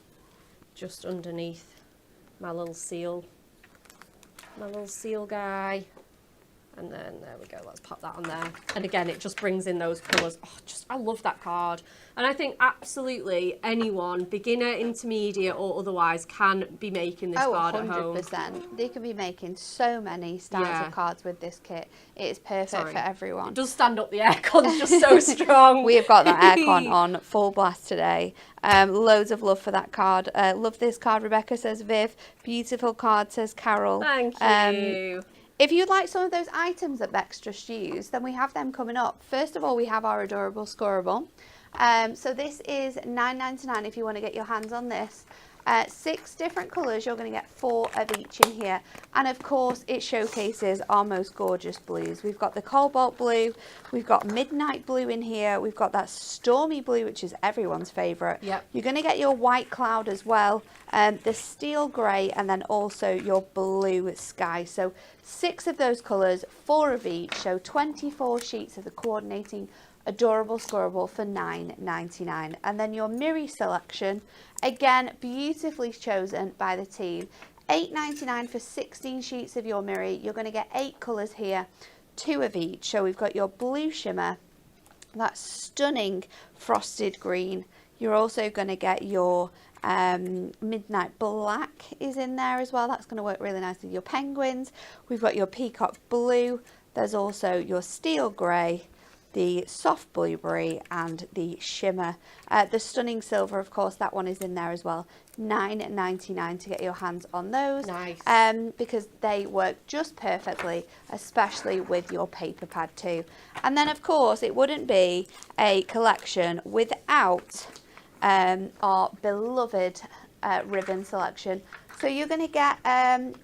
just underneath my little seal guy. And then there we go, let's pop that on there. And again, it just brings in those colours. Oh, I love that card. And I think absolutely anyone, beginner, intermediate or otherwise, can be making this card at home. 100%. They could be making so many styles of cards with this kit. It is perfect for everyone. It does stand up, the aircon's just so strong. We have got that aircon on full blast today. Loads of love for that card. Love this card, Rebecca, says Viv. Beautiful card, says Carol. Thank you. If you'd like some of those items that Bex just used, then we have them coming up. First of all, we have our adorable scorable. So this is $9.99 if you want to get your hands on this. 6 different colours, you're going to get 4 of each in here, and of course it showcases our most gorgeous blues. We've got the cobalt blue, we've got midnight blue in here, we've got that stormy blue, which is everyone's favourite. Yep. You're going to get your white cloud as well, the steel grey, and then also your blue sky. So 6 of those colours, 4 of each, so 24 sheets of the coordinating adorable scorable for $9.99. And then your Miri selection, again beautifully chosen by the team, $8.99 for 16 sheets of your Miri. You're going to get 8 colours here, 2 of each. So we've got your blue shimmer, that stunning frosted green. You're also going to get your midnight black is in there as well. That's going to work really nicely with your penguins. We've got your peacock blue. There's also your steel grey, the soft blueberry, and the shimmer. The stunning silver, of course, that one is in there as well. $9.99 to get your hands on those. Nice. Because they work just perfectly, especially with your paper pad too. And then, of course, it wouldn't be a collection without our beloved ribbon selection. So you're going to get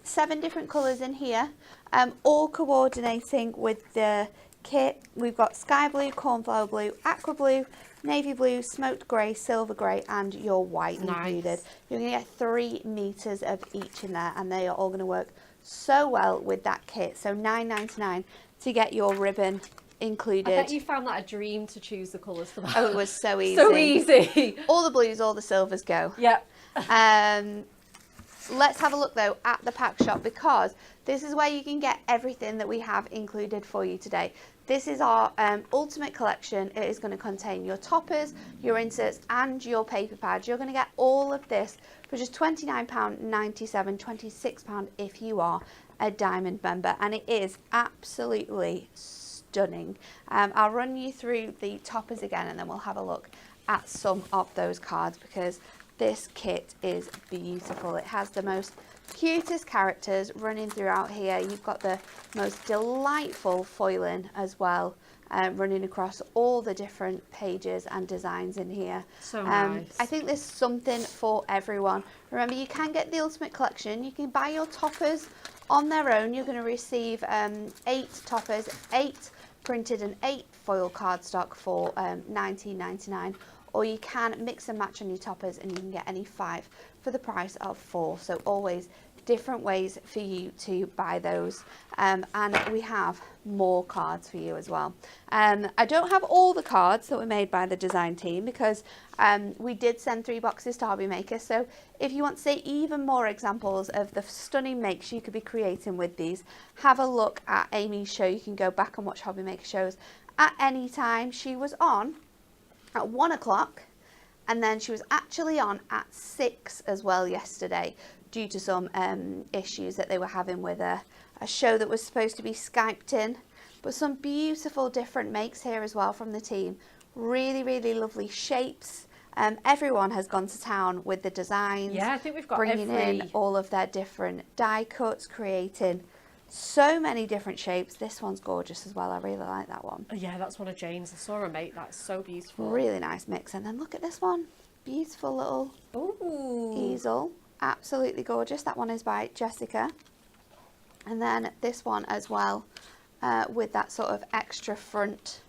7 different colours in here, all coordinating with the kit. We've got sky blue, cornflower blue, aqua blue, navy blue, smoked grey, silver grey, and your white included. You're going to get 3 meters of each in there, and they are all going to work so well with that kit. So $9.99 to get your ribbon included. I bet you found that a dream to choose the colours for that. Oh, it was so easy. So easy. All the blues, all the silvers go. Yep. Let's have a look though at the pack shop, because this is where you can get everything that we have included for you today. This is our ultimate collection. It is going to contain your toppers, your inserts, and your paper pads. You're going to get all of this for just £29.97, £26 if you are a diamond member, and it is absolutely stunning. I'll run you through the toppers again, and then we'll have a look at some of those cards, because this kit is beautiful. It has the most cutest characters running throughout here. You've got the most delightful foiling as well, running across all the different pages and designs in here. So nice. I think there's something for everyone. Remember, you can get the ultimate collection. You can buy your toppers on their own. You're going to receive 8 toppers, 8 printed and 8 foil cardstock for $19.99. Or you can mix and match on your toppers, and you can get any 5 for the price of 4. So always different ways for you to buy those. And we have more cards for you as well. I don't have all the cards that were made by the design team, because we did send 3 boxes to Hobby Maker. So if you want to see even more examples of the stunning makes you could be creating with these, have a look at Amy's show. You can go back and watch Hobby Maker shows at any time. She was on at 1 o'clock, and then she was actually on at 6 as well yesterday, due to some issues that they were having with a show that was supposed to be Skyped in. But some beautiful different makes here as well from the team. Really, really lovely shapes. Everyone has gone to town with the designs. Yeah, I think we've got bringing in all of their different die cuts, creating so many different shapes. This one's gorgeous as well. I really like that one. Yeah, that's one of Jane's. I saw her make that. It's so beautiful. Really nice mix. And then look at this one. Beautiful little easel. Absolutely gorgeous. That one is by Jessica. And then this one as well, with that sort of extra front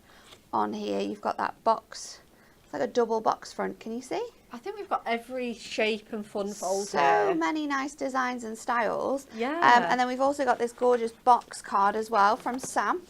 on here. You've got that box. It's like a double box front. Can you see? I think we've got every shape and fun fold So here. many nice designs and styles. Yeah. And then we've also got this gorgeous box card as well from Sam.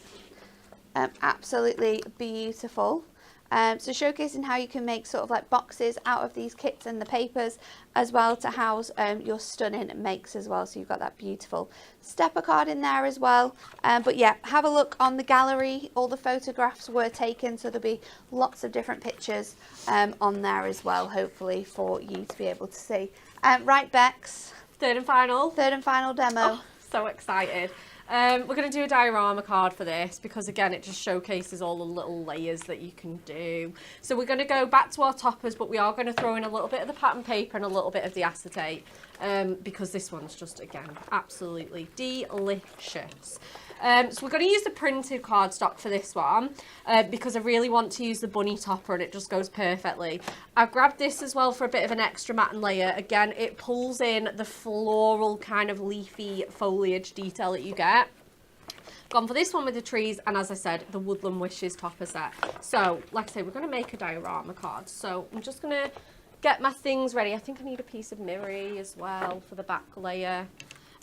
Absolutely beautiful. So showcasing how you can make sort of like boxes out of these kits and the papers as well to house your stunning makes as well. So you've got that beautiful stepper card in there as well. But yeah, have a look on the gallery. All the photographs were taken, so there'll be lots of different pictures on there as well, hopefully for you to be able to see. Right, Bex. Third and final. Third and final demo. Oh, so excited. We're going to do a diorama card for this, because again it just showcases all the little layers that you can do. So we're going to go back to our toppers, but we are going to throw in a little bit of the pattern paper and a little bit of the acetate, because this one's just, again, absolutely delicious. So we're going to use the printed cardstock for this one because I really want to use the bunny topper and it just goes perfectly. I've grabbed this as well for a bit of an extra matte layer. Again, it pulls in the floral kind of leafy foliage detail that you get. Gone for this one with the trees, and as I said, the Woodland Wishes topper set. So, like I say, we're going to make a diorama card. So I'm just going to get my things ready. I think I need a piece of mirror as well for the back layer.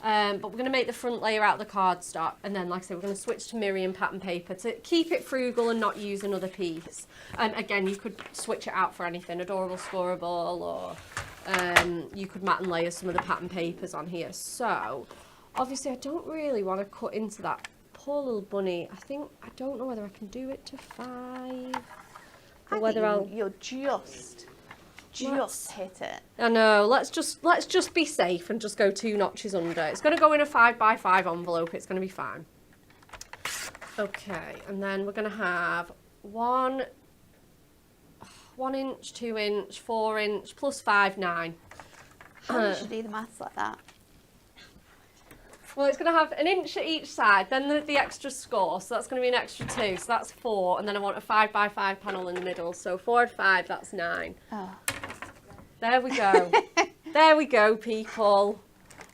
But we're going to make the front layer out of the cardstock, and then, like I say, we're going to switch to Miriam pattern paper to keep it frugal and not use another piece. Again, you could switch it out for anything, adorable scoreable, or you could matte and layer some of the pattern papers on here. So, obviously, I don't really want to cut into that poor little bunny. I don't know whether I can do it to 5, or whether you'll just hit it. I know. Let's just be safe and just go 2 notches under. It's going to go in a 5x5 envelope. It's going to be fine. Okay, and then we're going to have 1 inch, 2 inch, 4 inch, plus 5, 9. How did you do the maths like that? Well, it's going to have 1 inch at each side, then the extra score, so that's going to be an extra 2, so that's 4, and then I want a 5x5 panel in the middle, so 4 and 5, that's 9. Oh. There we go. There we go, people.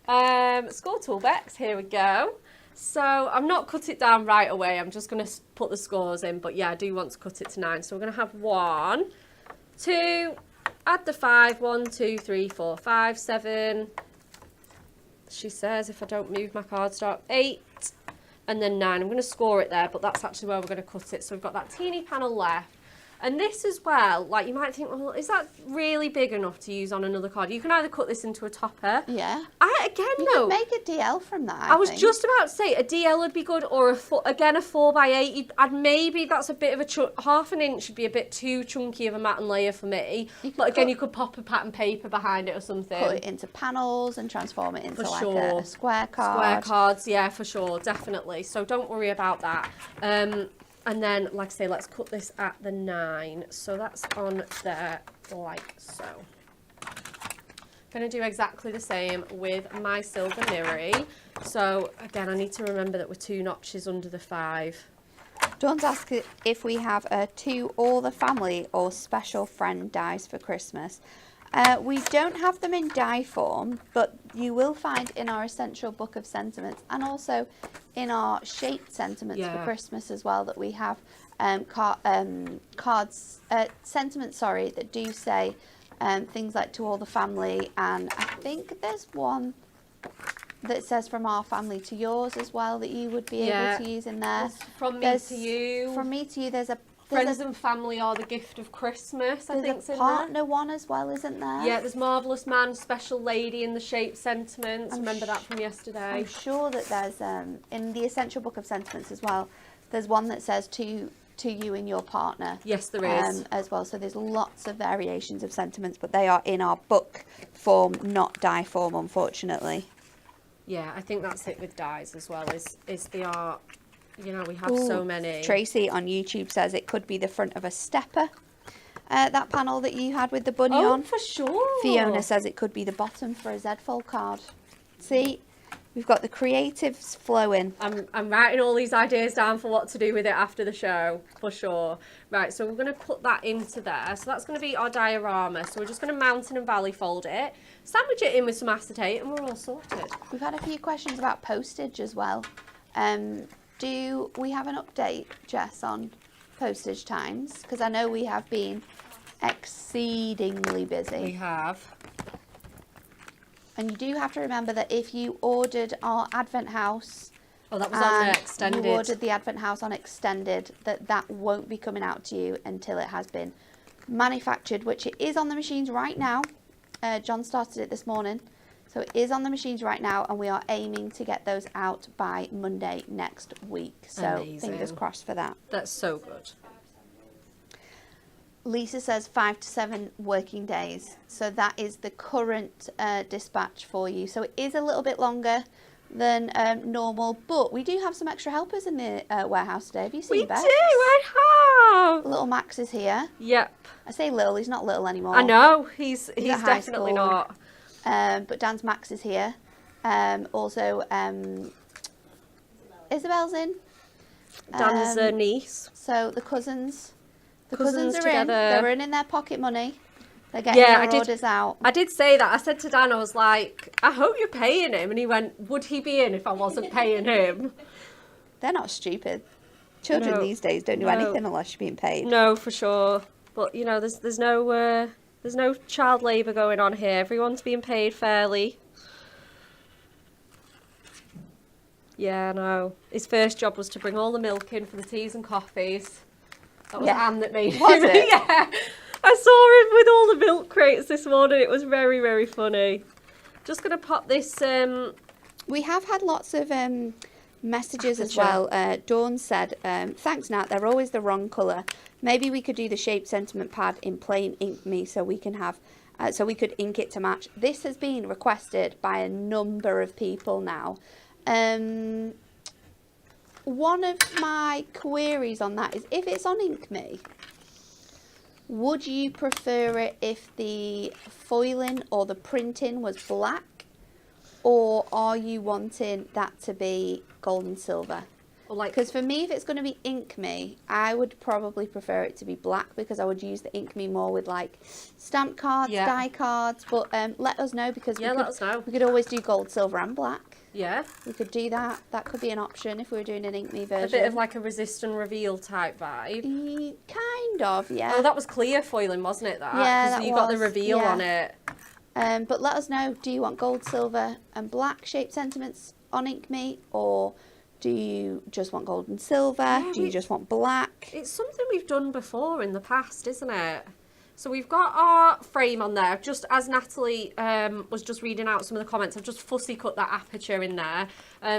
Score toolbox, here we go. So I'm not cut it down right away, I'm just going to put the scores in, but yeah, I do want to cut it to 9. So we're going to have 1, 2, add the 5, 1, 2, 3, 4, 5, 7. She says if I don't move my cardstock, 8, and then 9. I'm going to score it there, but that's actually where we're going to cut it. So we've got that teeny panel left. And this as well, like you might think, well, is that really big enough to use on another card? You can either cut this into a topper. Yeah. You could make a DL from that. I was just about to say a DL would be good, or a 4x8. Maybe that's a bit of a half an inch would be a bit too chunky of a matte and layer for me. But again, you could pop a pattern paper behind it or something. Cut it into panels and transform it into like a square card. Square cards, yeah, for sure, definitely. So don't worry about that. And then, like I say, let's cut this at the 9. So that's on there, like so. Going to do exactly the same with my silver mirror. So, again, I need to remember that we're 2 notches under the 5. Dawn's asked if we have a to all the family or special friend dies for Christmas. We don't have them in die form, but you will find in our essential book of sentiments and also in our shaped sentiments for Christmas as well that we have sentiments, that do say things like to all the family, and I think there's one that says from our family to yours as well that you would be able to use in there. From me to you. From me to you, there's a Friends and family are the gift of Christmas, I think. There's a partner one as well, isn't there? Yeah, there's Marvellous Man, Special Lady in the shaped sentiments. Remember that from yesterday. I'm sure that there's, in the Essential Book of Sentiments as well, there's one that says to you and your partner. Yes, there is. As well. So there's lots of variations of sentiments, but they are in our book form, not die form, unfortunately. Yeah, I think that's it with dies as well, is the art. You know, we have so many. Tracy on YouTube says it could be the front of a stepper. That panel that you had with the bunny on. Oh, for sure. Fiona says it could be the bottom for a Z-fold card. See, we've got the creatives flowing. I'm writing all these ideas down for what to do with it after the show, for sure. Right, so we're going to put that into there. So that's going to be our diorama. So we're just going to mountain and valley fold it, sandwich it in with some acetate, and we're all sorted. We've had a few questions about postage as well. Do we have an update, Jess, on postage times? Because I know we have been exceedingly busy. We have. And you do have to remember that if you ordered our Advent House... Oh, that was on Extended. You ordered the Advent House on Extended, that won't be coming out to you until it has been manufactured, which it is on the machines right now. John started it this morning. So it is on the machines right now, and we are aiming to get those out by Monday next week. So Amazing. Fingers crossed for that. That's so good. Lisa says 5 to 7 working days. So that is the current dispatch for you. So it is a little bit longer than normal, but we do have some extra helpers in the warehouse today. Have you seen Bex? We do, I have. Little Max is here. Yep. I say little, he's not little anymore. I know, he's definitely school. not. But Dan's Max is here. Also, Isabel's in. Dan's niece. So the cousins are Cousins in. together. They're in their pocket money. They're getting their orders out. I did say that. I said to Dan, I was like, I hope you're paying him. And he went, would he be in if I wasn't paying him? They're not stupid. Children these days don't do anything unless you're being paid. No, for sure. But you know, there's no child labour going on here. Everyone's being paid fairly. Yeah, no. His first job was to bring all the milk in for the teas and coffees. That was Anne that made Was him. it? Yeah. I saw him with all the milk crates this morning. It was very, very funny. Just going to pop this... We have had lots of messages as well. Dawn said, thanks Nat, they're always the wrong colour. Maybe we could do the shape sentiment pad in plain ink me so we can have... so we could ink it to match. This has been requested by a number of people now. One of my queries on that is, if it's on ink me, would you prefer it if the foiling or the printing was black, or are you wanting that to be gold and silver? Because for me, if it's going to be ink me, I would probably prefer it to be black, because I would use the ink me more with like stamp cards, die cards. But let us know, because let us know. We could always do gold, silver and black. Yeah. We could do that. That could be an option if we were doing an ink me version. A bit of like a resist and reveal type vibe. Kind of, yeah. Oh, that was clear foiling, wasn't it? That. Yeah, that you got the reveal on it. But let us know, do you want gold, silver and black shape sentiments on ink me, or do you just want gold and silver? Yeah, do you just want black? It's something we've done before in the past, isn't it? So we've got our frame on there. Just as Natalie was just reading out some of the comments, I've just fussy cut that aperture in there.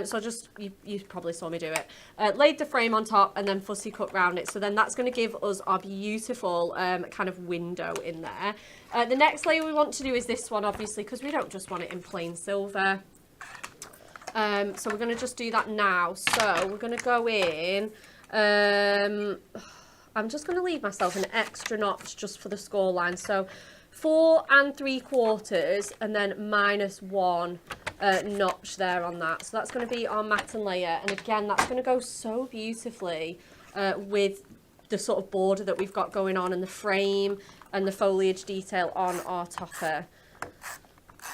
So you probably saw me do it. Laid the frame on top and then fussy cut round it. So then that's going to give us our beautiful kind of window in there. The next layer we want to do is this one, obviously, because we don't just want it in plain silver. So we're going to just do that now. So we're going to go in... I'm just going to leave myself an extra notch just for the score line. So 4 3/4 and then -1 notch there on that. So that's going to be our matten layer. And again, that's going to go so beautifully with the sort of border that we've got going on and the frame and the foliage detail on our topper.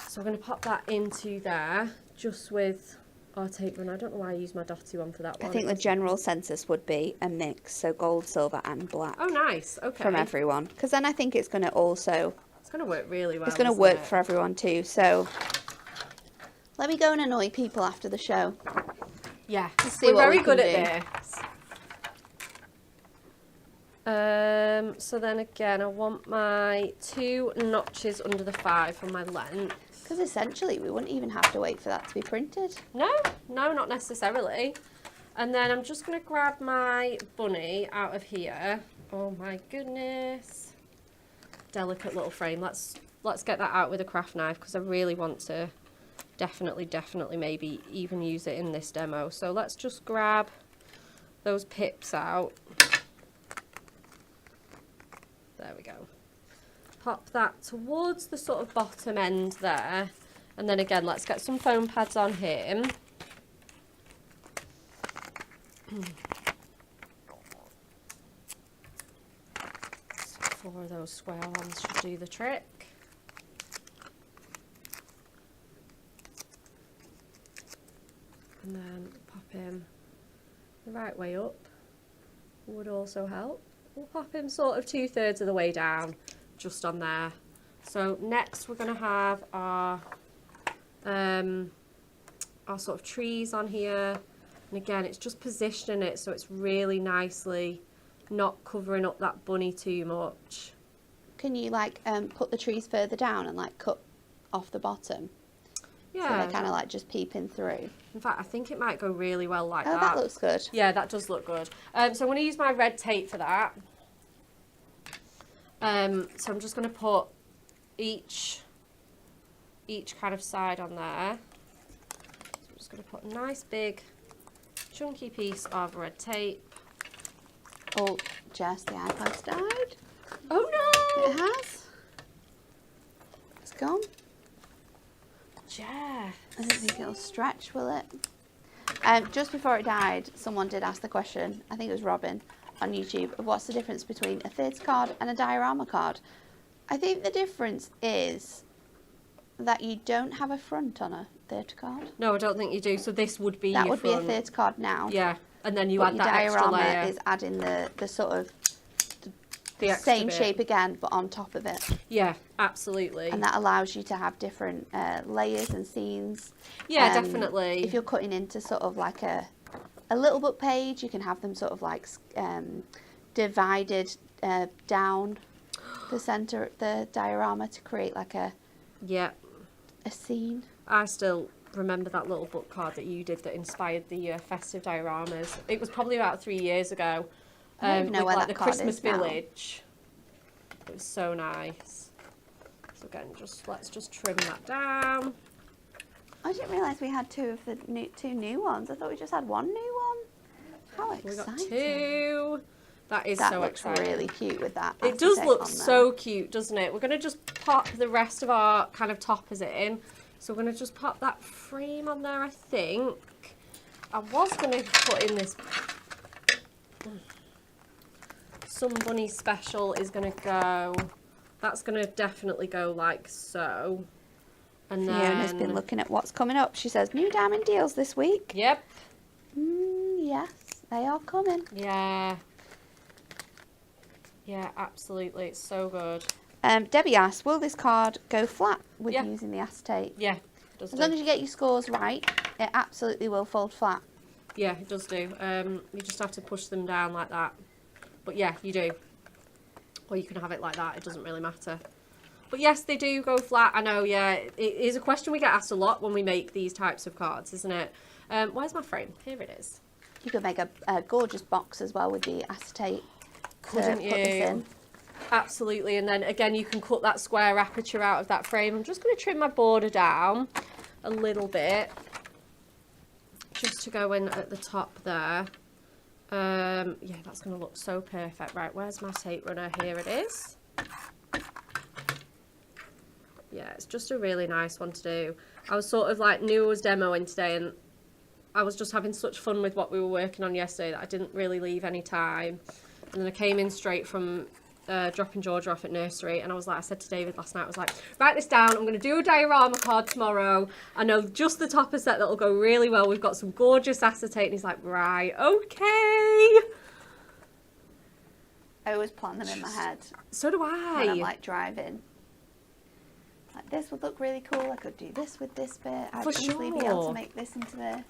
So we're going to pop that into there just with... our tape run. I don't know why I used my dotty one for that one. I think the general census would be a mix, so gold, silver and black. Oh, nice. Okay. From everyone. Because then I think it's going to also... It's going to work really well. It's going to work for everyone too. So let me go and annoy people after the show. Yeah. We're very good at this. So then again, I want my 2 notches under the 5 for my length. Because essentially we wouldn't even have to wait for that to be printed. No, not necessarily. And then I'm just going to grab my bunny out of here. Oh my goodness. Delicate little frame. Let's get that out with a craft knife, because I really want to definitely maybe even use it in this demo. So let's just grab those pips out. There we go. Pop that towards the sort of bottom end there, and then again let's get some foam pads on him. 4 of those square ones should do the trick. And then pop him the right way up would also help. We'll pop him sort of 2/3 of the way down, just on there. So next we're going to have our sort of trees on here, and again it's just positioning it so it's really nicely not covering up that bunny too much. Can you like put the trees further down and like cut off the bottom? Yeah. So they're kind of like just peeping through. In fact, I think it might go really well like that. Oh, that looks good. Yeah, that does look good. So I'm going to use my red tape for that. So I'm just going to put each kind of side on there. So I'm just going to put a nice big chunky piece of red tape. Oh, Jess, the iPad's died. Oh no! It has. It's gone. Jess. I don't think it'll stretch, will it? Just before it died, someone did ask the question, I think it was Robin, on YouTube, of what's the difference between a thirds card and a diorama card. I think the difference is that you don't have a front on a third card. No, I don't think you do. So this would be That your would be a front. thirds card now. Yeah, and then you But add your that extra diorama layer. is adding the sort of The extra same bit. shape again, but on top of it. Yeah, absolutely. And that allows you to have different layers and scenes. Yeah, definitely. If you're cutting into sort of like a little book page, you can have them sort of like divided down the centre of the diorama to create like a scene. I still remember that little book card that you did that inspired the festive dioramas. It was probably about 3 years ago. I don't even know with where like that the card Christmas is now. village. It was so nice. So again, let's just trim that down. I didn't realise we had two new ones. I thought we just had one new one. How We got exciting. 2. That is That so looks exciting. really cute with that. It does acetate look on there. so cute, doesn't it? We're going to just pop the rest of our kind of toppers in. So we're going to just pop that frame on there, I think. I was going to put in this... Some Bunny Special is going to go... That's going to definitely go like so. And Fiona's been looking at what's coming up. She says, new diamond deals this week. Yep. Yes, they are coming. Yeah. Yeah, absolutely. It's so good. Debbie asks, will this card go flat with Yeah. using the acetate? Yeah, it does As do. long as you get your scores right, it absolutely will fold flat. Yeah, it does do. You just have to push them down like that. But yeah, you do. Or you can have it like that. It doesn't really matter. But yes, they do go flat. I know, yeah. It is a question we get asked a lot when we make these types of cards, isn't it? Where's my frame? Here it is. You could make a gorgeous box as well with the acetate. Couldn't to put this you? in. Absolutely. And then again, you can cut that square aperture out of that frame. I'm just going to trim my border down a little bit. Just to go in at the top there. Yeah, that's going to look so perfect. Right, where's my tape runner? Here it is. Yeah, it's just a really nice one to do. I was sort of like, knew I was demoing today, and I was just having such fun with what we were working on yesterday that I didn't really leave any time. And then I came in straight from dropping Georgia off at nursery, and I was like, I said to David last night, I was like, write this down, I'm going to do a diorama card tomorrow. I know just the topper set that'll go really well. We've got some gorgeous acetate. And he's like, right, okay. I always plan them in my head So do when I. I'm like driving. Like, this would look really cool. I could do this with this bit. I'd For easily be able sure. to make this into this.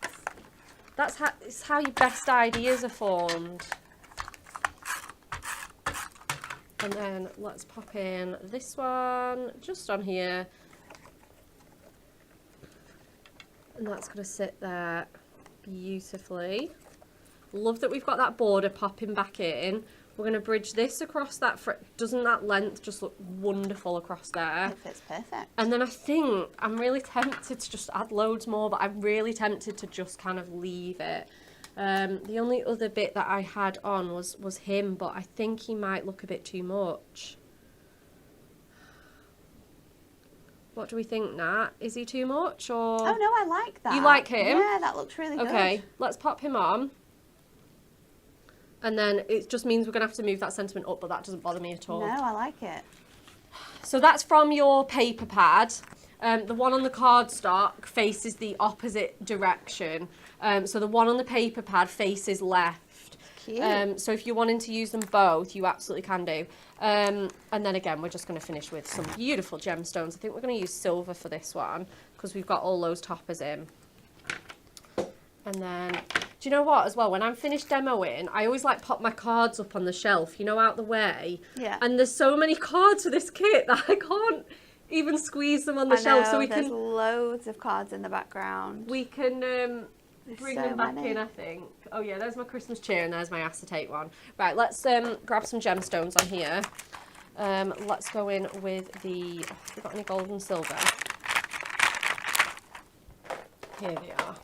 It's how your best ideas are formed. And then let's pop in this one just on here. And that's going to sit there beautifully. Love that we've got that border popping back in. We're going to bridge this across that. Doesn't that length just look wonderful across there? It fits perfect. And then I think I'm really tempted to just add loads more, but I'm really tempted to just kind of leave it. The only other bit that I had on was him, but I think he might look a bit too much. What do we think, Nat? Is he too much, or? Oh no, I like that. You like him? Yeah, that looks really good. Okay, let's pop him on. And then it just means we're going to have to move that sentiment up, but that doesn't bother me at all. No, I like it. So that's from your paper pad. The one on the cardstock faces the opposite direction. So the one on the paper pad faces left. Cute. So if you're wanting to use them both, you absolutely can do. And then again, we're just going to finish with some beautiful gemstones. I think we're going to use silver for this one because we've got all those toppers in. And then, do you know what as well? When I'm finished demoing, I always like pop my cards up on the shelf, you know, out the way. Yeah. And there's so many cards for this kit that I can't even squeeze them on the shelf. So we there's can loads of cards in the background. bring so them back many. in, I think. Oh yeah, there's my Christmas cheer and there's my acetate one. Right, let's grab some gemstones on here. Let's go in with the, have we got any gold and silver? Here they are.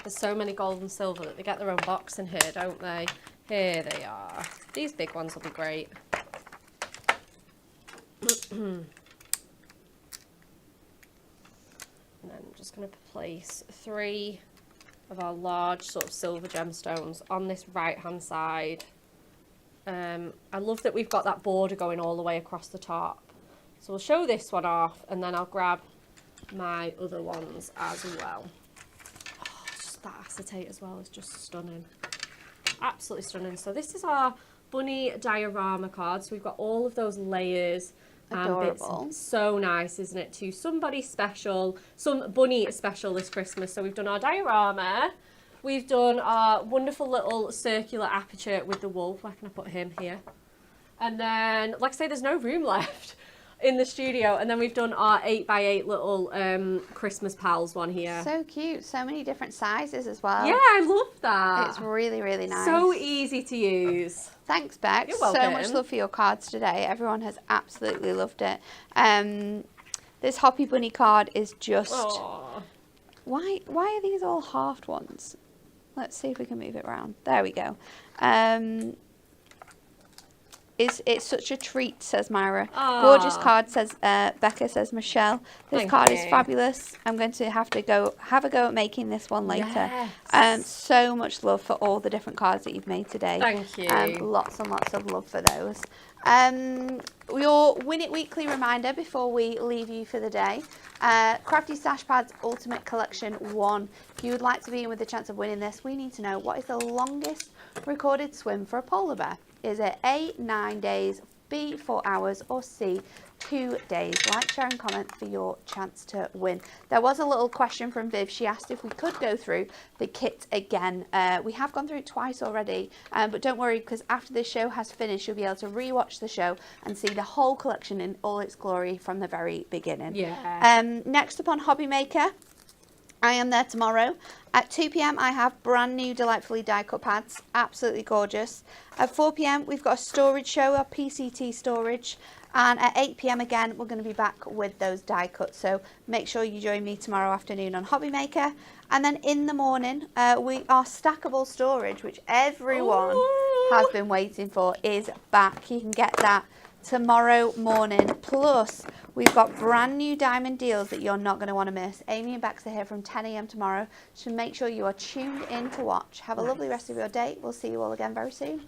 There's so many gold and silver that they get their own box in here, don't they? Here they are. These big ones will be great. And then just just going to place 3 of our large sort of silver gemstones on this right hand side. I love that we've got that border going all the way across the top. So we'll show this one off and then I'll grab my other ones as well. Oh, just that acetate as well is just stunning. Absolutely stunning. So this is our bunny diorama card. So we've got all of those layers. Adorable. Bits. So nice, isn't it? To somebody special, some bunny special this Christmas. So we've done our diorama. We've done our wonderful little circular aperture with the wolf. Where can I put him? Here. And then, like I say, there's no room left in the studio. And then we've done our 8x8 little Christmas pals one here. So cute. So many different sizes as well. Yeah, I love that. It's really, really nice. So easy to use. Thanks, Bex. You're So welcome. much love for your cards today. Everyone has absolutely loved it. This Hoppy Bunny card is just... Aww. Why are these all halved ones? Let's see if we can move it around. There we go. It's such a treat, says Myra. Aww. Gorgeous card, says Becca, says Michelle. This Thank card is you. fabulous. I'm going to have a go at making this one later. Yes. So much love for all the different cards that you've made today. Thank you. Lots and lots of love for those. Your Win It Weekly reminder before we leave you for the day. Crafty Stash Pads Ultimate Collection 1. If you would like to be in with the chance of winning this, we need to know what is the longest recorded swim for a polar bear. Is it A, 9 days, B, 4 hours, or C, 2 days? Like, share and comment for your chance to win. There was a little question from Viv. She asked if we could go through the kit again. We have gone through it twice already, but don't worry, because after this show has finished, you'll be able to rewatch the show and see the whole collection in all its glory from the very beginning. Yeah. Next up on Hobby Maker, I am there tomorrow. At 2 p.m, I have brand new delightfully die cut pads, absolutely gorgeous. At 4 p.m, we've got a storage show, our PCT storage. And at 8 p.m, again, we're going to be back with those die cuts. So make sure you join me tomorrow afternoon on Hobby Maker. And then in the morning, our stackable storage, which everyone has been waiting for, is back. You can get that tomorrow morning. Plus, we've got brand new diamond deals that you're not going to want to miss. Amy and Bex are here from 10 a.m. tomorrow, so make sure you are tuned in to watch. Have a lovely rest of your day. We'll see you all again very soon.